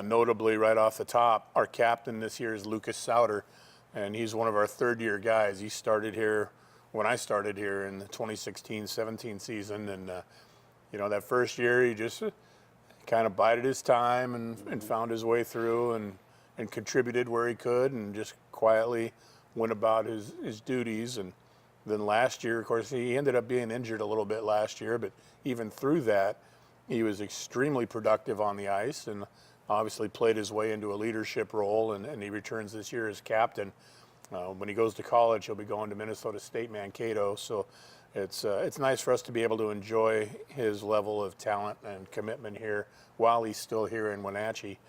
C: notably right off the top, our captain this year is Lucas Sauter, and he's one of our third-year guys. He started here when I started here in the 2016-17 season. And, that first year he just kind of bided his time and found his way through and contributed where he could and just quietly went about his duties. And then last year, of course, he ended up being injured a little bit last year, but even through that, he was extremely productive on the ice and obviously played his way into a leadership role, and he returns this year as captain. When he goes to college, he'll be going to Minnesota State Mankato, so it's nice for us to be able to enjoy his level of talent and commitment here while he's still here in Wenatchee.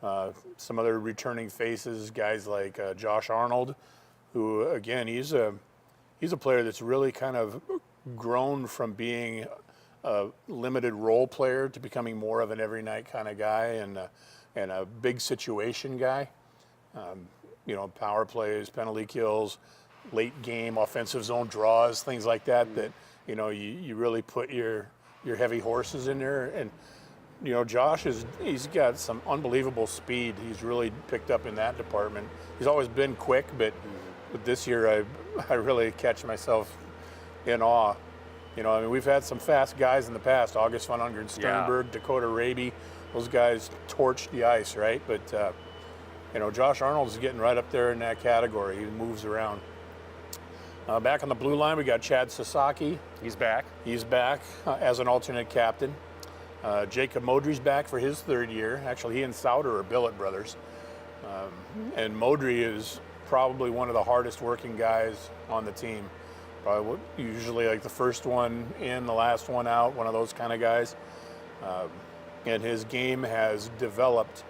C: Some other returning faces, guys like Josh Arnold, who, again, he's a player that's really kind of grown from being a limited role player to becoming more of an every night kind of guy and a big situation guy. Power plays, penalty kills, late game offensive zone draws, things like that, that you really put your heavy horses in there. And Josh he's got some unbelievable speed. He's really picked up in that department. He's always been quick, but this year I really catch myself in awe. We've had some fast guys in the past, August von Ungern Sternberg, Dakota Raby. Those guys torched the ice, right? But, Josh Arnold's getting right up there in that category. He moves around. Back on the blue line, we got Chad Sasaki.
A: He's back.
C: He's back as an alternate captain. Jacob Modry's back for his third year. Actually, he and Sauter are billet brothers. And Modry is probably one of the hardest working guys on the team. Probably usually like the first one in, the last one out, one of those kind of guys. And his game has developed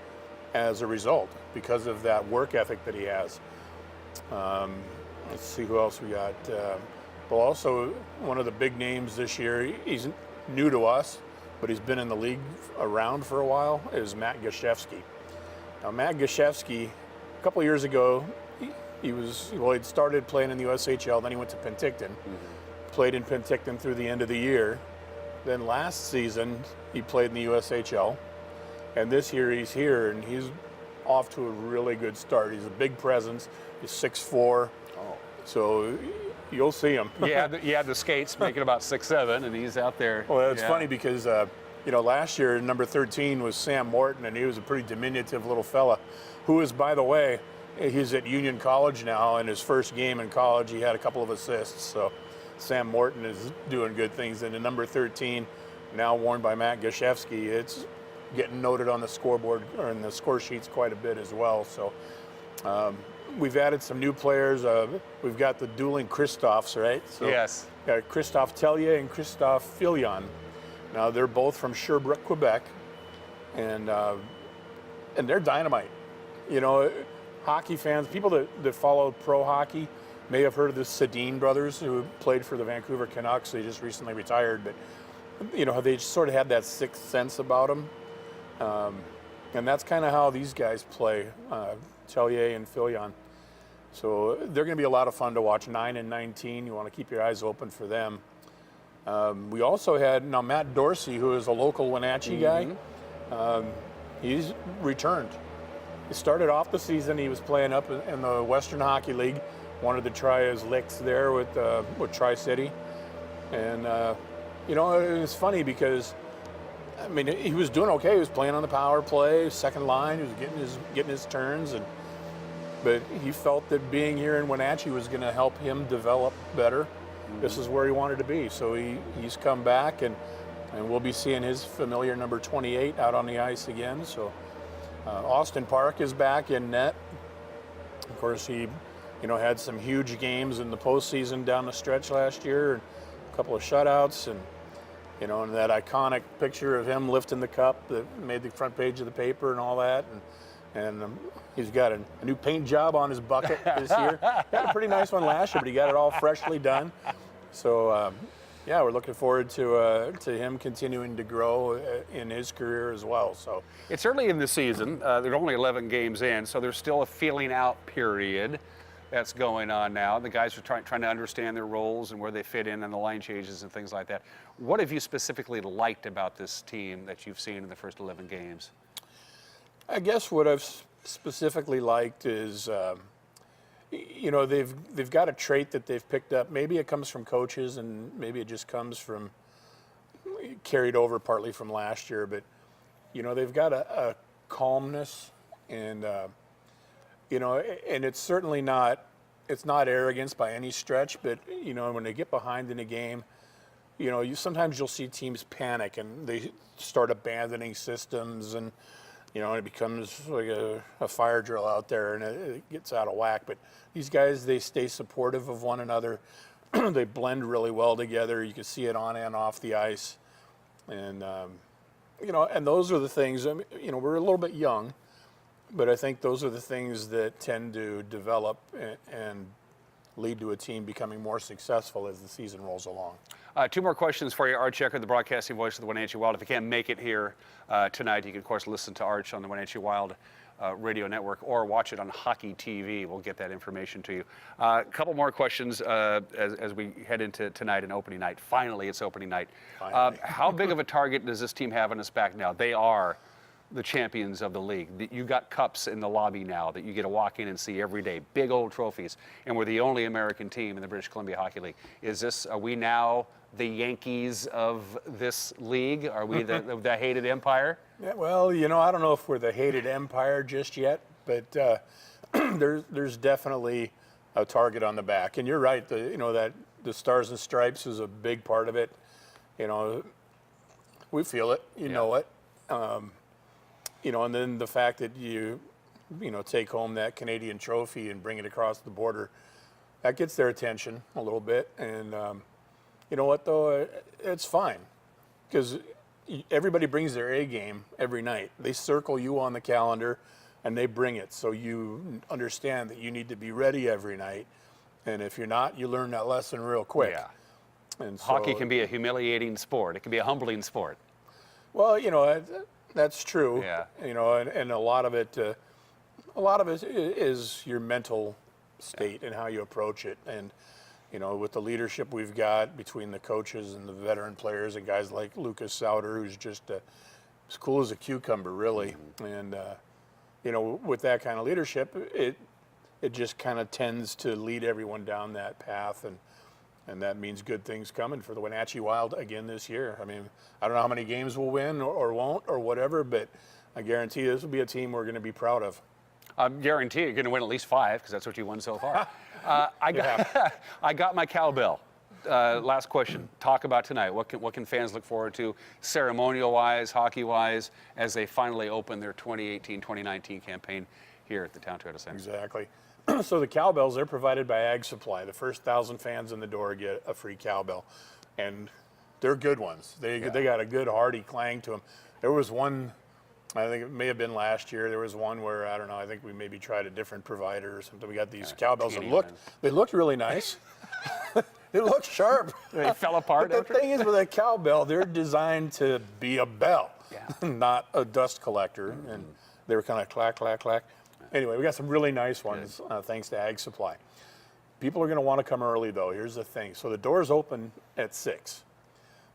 C: as a result because of that work ethic that he has. Let's see who else we got. Well, also one of the big names this year, he's new to us, but he's been in the league around for a while, is Matt Gashevsky. Now, Matt Gashevsky, a couple years ago, he'd started playing in the USHL, then he went to Penticton, played in Penticton through the end of the year. Then last season, he played in the USHL, and this year he's here, and he's off to a really good start. He's a big presence. He's 6'4", so you'll see him.
A: Yeah, the skates, making about 6'7", and he's out there.
C: Well, it's funny because, last year, number 13 was Sam Morton, and he was a pretty diminutive little fella, who is, by the way, he's at Union College now. In his first game in college, he had a couple of assists. So Sam Morton is doing good things. And the number 13, now worn by Matt Gashevsky, it's getting noted on the scoreboard or in the score sheets quite a bit as well. So we've added some new players. We've got the dueling Christophs, right? So
A: yes.
C: Got Christophe Tellier and Christophe Filion. Now they're both from Sherbrooke, Quebec, and they're dynamite. Hockey fans, people that follow pro hockey may have heard of the Sedin brothers who played for the Vancouver Canucks. They just recently retired, but they sort of had that sixth sense about them. And that's kind of how these guys play, Tellier and Filion. So they're going to be a lot of fun to watch. 9 and 19, you want to keep your eyes open for them. We also had Matt Dorsey, who is a local Wenatchee guy. He's returned. He started off the season, he was playing up in the Western Hockey League, wanted to try his licks there with Tri-City. And, it was funny because, he was doing okay. He was playing on the power play, second line, he was getting his turns. But he felt that being here in Wenatchee was going to help him develop better. This is where he wanted to be. So he's come back, and we'll be seeing his familiar number 28 out on the ice again. So Austin Park is back in net. Of course, he had some huge games in the postseason down the stretch last year, and a couple of shutouts, and and that iconic picture of him lifting the cup that made the front page of the paper and all that. And he's got a new paint job on his bucket this year. He had a pretty nice one last year, but he got it all freshly done. So, we're looking forward to him continuing to grow in his career as well. So
A: it's early in the season. There are only 11 games in, so there's still a feeling out period that's going on now. The guys are trying to understand their roles and where they fit in and the line changes and things like that. What have you specifically liked about this team that you've seen in the first 11 games? I
C: guess what I've specifically liked is, you know, they've got a trait that they've picked up. Maybe it comes from coaches, and maybe it just comes from carried over partly from last year. But you know, they've got a calmness, and you know, and it's certainly not arrogance by any stretch. But you know, when they get behind in a game, you know, sometimes you'll see teams panic and they start abandoning systems, and you know, it becomes like a fire drill out there, and it gets out of whack. But these guys, they stay supportive of one another. They blend really well together. You can see it on and off the ice, and you know, and those are the things. I mean, you know, we're a little bit young, but I think those are the things that tend to develop and lead to a team becoming more successful as the season rolls along.
A: 2 more questions for you. Arch Ecker, the broadcasting voice of the Wenatchee Wild. If you can't make it here tonight, you can, of course, listen to Arch on the Wenatchee Wild radio network or watch it on Hockey TV. We'll get that information to you. A couple more questions as we head into tonight and opening night. Finally, it's opening night. How big of a target does this team have on its back now? They are the champions of the league. You got cups in the lobby now that you get to walk in and see every day. Big old trophies. And we're the only American team in the British Columbia Hockey League. Are we now the Yankees of this league? Are we the hated empire?
C: Yeah, well, you know, I don't know if we're the hated empire just yet, but there's definitely a target on the back. And you're right, you know, that the Stars and Stripes is a big part of it. You know, we feel it, you know it. You know, and then the fact that you know, take home that Canadian trophy and bring it across the border, that gets their attention a little bit. And you know what, though? It's fine, because everybody brings their A game every night. They circle you on the calendar, and they bring it. So you understand that you need to be ready every night. And if you're not, you learn that lesson real quick.
A: Yeah.
C: And so,
A: hockey can be a humiliating sport. It can be a humbling sport.
C: Well, you know, that's true.
A: Yeah.
C: You know, and a lot of it is your mental state and how you approach it. And you know, with the leadership we've got between the coaches and the veteran players and guys like Lucas Sauter, who's just as cool as a cucumber, really. And you know, with that kind of leadership, it just kind of tends to lead everyone down that path, and that means good things coming for the Wenatchee Wild again this year. I mean, I don't know how many games we'll win or won't or whatever, but I guarantee this will be a team we're going to be proud of.
A: I guarantee you're going to win at least 5, because that's what you won so far. I got my cowbell. Last question. Talk about tonight. What can fans look forward to, ceremonial-wise, hockey-wise, as they finally open their 2018-2019 campaign here at the Town Toyota Center?
C: Exactly. So the cowbells, they're provided by Ag Supply. The first 1,000 fans in the door get a free cowbell, and they're good ones. They got a good hearty clang to them. There was one, I think it may have been last year. There was one where, I don't know, I think we maybe tried a different provider or something. We got these cowbells that looked really nice. They looked sharp.
A: They fell apart.
C: But the thing is, with a cowbell, they're designed to be a bell, not a dust collector. And they were kind of clack, clack, clack. Anyway, we got some really nice ones, thanks to Ag Supply. People are going to want to come early, though. Here's the thing. So the doors open at 6.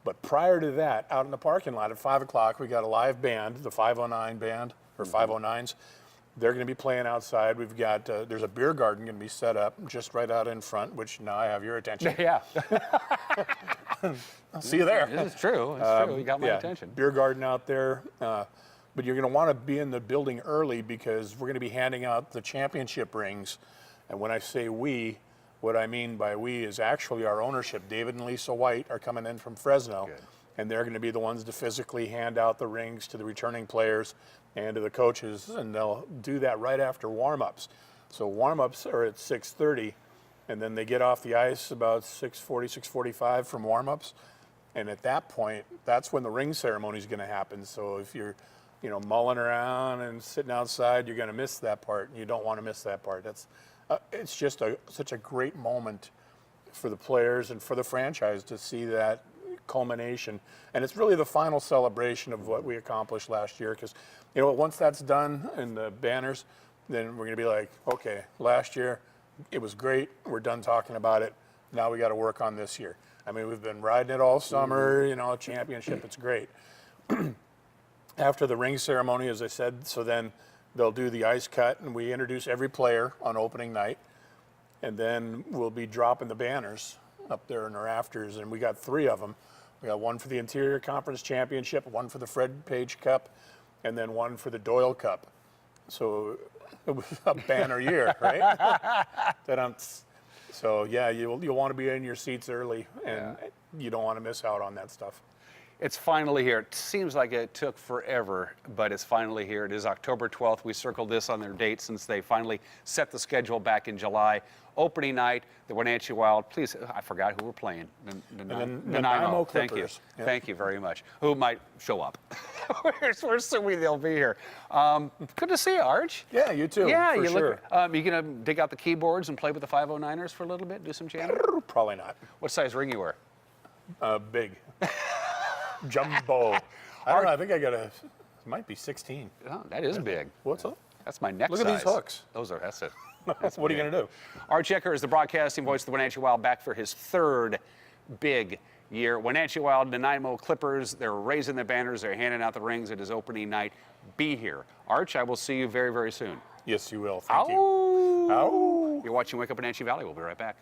C: But prior to that, out in the parking lot at 5 o'clock, we got a live band, the 509 band, or 509s. They're going to be playing outside. We've got, there's a beer garden going to be set up just right out in front, which now I have your attention.
A: Yeah.
C: I'll see you there.
A: This is true. It's true. You got my attention.
C: Beer garden out there. But you're going to want to be in the building early, because we're going to be handing out the championship rings. And when I say we, what I mean by we is actually our ownership. David and Lisa White are coming in from Fresno. Good. And they're going to be the ones to physically hand out the rings to the returning players and to the coaches, and they'll do that right after warm-ups. So warm-ups are at 6:30, and then they get off the ice about 6:40, 6:45 from warm-ups. And at that point, that's when the ring ceremony is going to happen. So if you're, you know, mulling around and sitting outside, you're going to miss that part, and you don't want to miss that part. That's it's just such a great moment for the players and for the franchise to see that culmination. And it's really the final celebration of what we accomplished last year, because, you know, once that's done and the banners, then we're going to be like, okay, last year it was great. We're done talking about it. Now we got to work on this year. I mean, we've been riding it all summer, you know, championship, it's great. After the ring ceremony, as I said, so then they'll do the ice cut, and we introduce every player on opening night. and then we'll be dropping the banners up there in the rafters, and we got 3 of them. We got one for the Interior Conference Championship, one for the Fred Page Cup, and then one for the Doyle Cup. So it was a banner year, right? So yeah, you'll want to be in your seats early, and you don't want to miss out on that stuff.
A: It's finally here. It seems like it took forever, but it's finally here. It is October 12th. We circled this on their date since they finally set the schedule back in July. Opening night, the Wenatchee Wild. Please, I forgot who we're playing.
C: Nanaimo
A: Thank you.
C: Clippers. Yep.
A: Thank you very much. Who might show up. We're assuming they'll be here. Good to see you, Arch.
C: Yeah, you too.
A: Yeah,
C: for
A: you
C: sure.
A: look. You gonna dig out the keyboards and play with the 509ers for a little bit? Do some jamming?
C: Probably not.
A: What size ring you wear?
C: Big. Jumbo. I don't know. I think I got it might be 16.
A: Oh, that is big.
C: What's up?
A: That's my neck
C: Look
A: size.
C: at these hooks.
A: That's it.
C: What are you going to do?
A: Arch Ecker is the broadcasting voice of the Wenatchee Wild, back for his 3rd big year. Wenatchee Wild, Nanaimo Clippers, they're raising the banners, they're handing out the rings. It is opening night. Be here. Arch, I will see you very, very soon.
C: Yes, you will. Thank you. Ow.
A: You're watching Wake Up Wenatchee Valley. We'll be right back.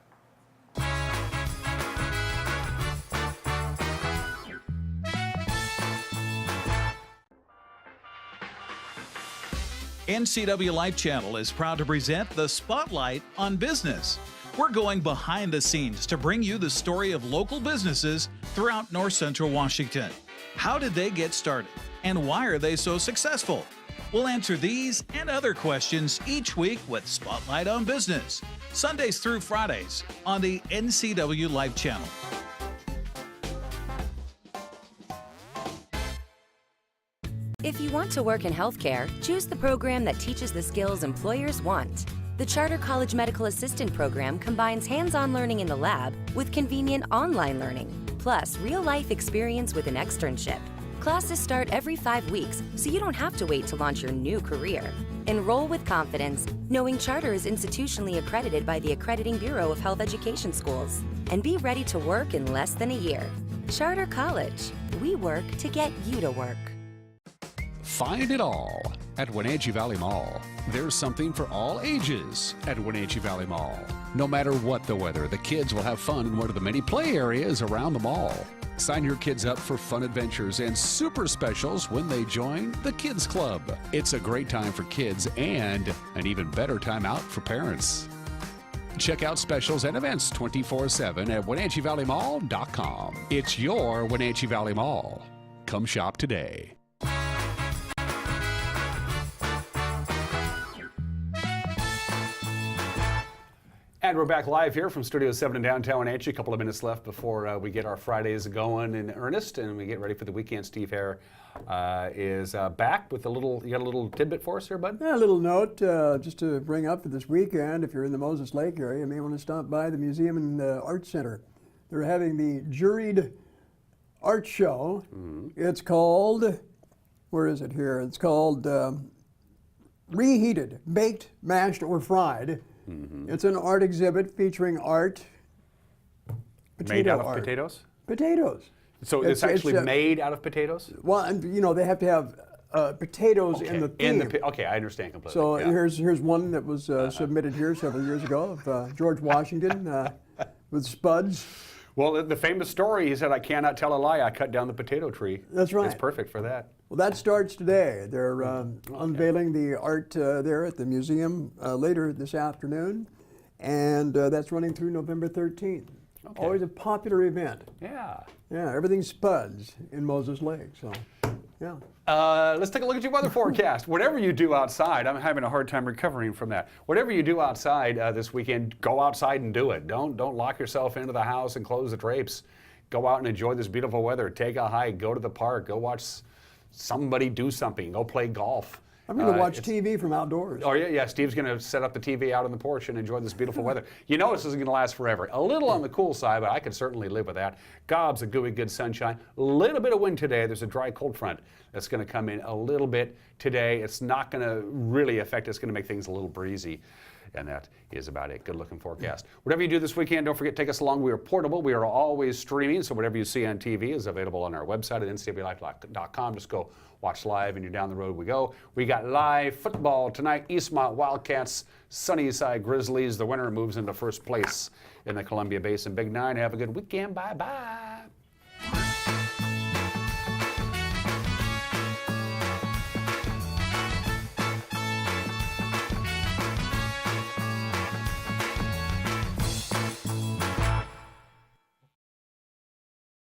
D: NCW Life Channel is proud to present the Spotlight on Business. We're going behind the scenes to bring you the story of local businesses throughout North Central Washington. How did they get started? And why are they so successful? We'll answer these and other questions each week with Spotlight on Business, Sundays through Fridays on the NCW Life Channel.
E: If you want to work in healthcare, choose the program that teaches the skills employers want. The Charter College Medical Assistant Program combines hands-on learning in the lab with convenient online learning, plus real-life experience with an externship. Classes start every 5 weeks, so you don't have to wait to launch your new career. Enroll with confidence, knowing Charter is institutionally accredited by the Accrediting Bureau of Health Education Schools, and be ready to work in less than a year. Charter College. We work to get you to work.
F: Find it all at Wenatchee Valley Mall. There's something for all ages at Wenatchee Valley Mall. No matter what the weather, the kids will have fun in one of the many play areas around the mall. Sign your kids up for fun adventures and super specials when they join the Kids Club. It's a great time for kids and an even better time out for parents. Check out specials and events 24/7 at WenatcheeValleyMall.com. It's your Wenatchee Valley Mall. Come shop today.
A: And we're back live here from Studio 7 in downtown Wenatchee. A couple of minutes left before we get our Fridays going in earnest and we get ready for the weekend. Steve Hare is back with a little, you got a little tidbit for us here, bud?
B: Yeah, a little note just to bring up for this weekend. If you're in the Moses Lake area, you may want to stop by the Museum and Art Center. They're having the juried art show. It's called, where is it here? It's called Reheated, Baked, Mashed, or Fried. It's an art exhibit featuring art.
A: Made out of
B: art.
A: potatoes?
B: Potatoes.
A: So it's actually made out of potatoes?
B: Well, and you know, they have to have potatoes in the theme.
A: Okay, I understand completely.
B: So
A: yeah.
B: here's one that was submitted here several years ago of George Washington with spuds.
A: Well, the famous story, he said, "I cannot tell a lie, I cut down the potato tree."
B: That's right.
A: It's perfect for that.
B: Well, that starts today. They're unveiling the art there at the museum later this afternoon, and that's running through November 13th.
A: Okay.
B: Always a popular event.
A: Yeah.
B: Yeah, everything's spuds in Moses Lake, so yeah.
A: Let's take a look at your weather forecast. Whatever you do outside, I'm having a hard time recovering from that. Whatever you do outside this weekend, go outside and do it. Don't lock yourself into the house and close the drapes. Go out and enjoy this beautiful weather. Take a hike, go to the park, go watch somebody do something, go play golf.
B: I'm going to watch TV from outdoors.
A: Oh, yeah, Steve's going to set up the TV out on the porch and enjoy this beautiful weather. You know this isn't going to last forever. A little on the cool side, but I can certainly live with that. Gobs of gooey good sunshine. A little bit of wind today. There's a dry cold front that's going to come in a little bit today. It's not going to really affect us. It's going to make things a little breezy. And that is about it. Good looking forecast. Whatever you do this weekend, don't forget, take us along. We are portable. We are always streaming. So whatever you see on TV is available on our website at ncwlife.com. Just go watch live and you're down the road we go. We got live football tonight. Eastmont Wildcats, Sunnyside Grizzlies. The winner moves into first place in the Columbia Basin Big Nine. Have a good weekend. Bye-bye.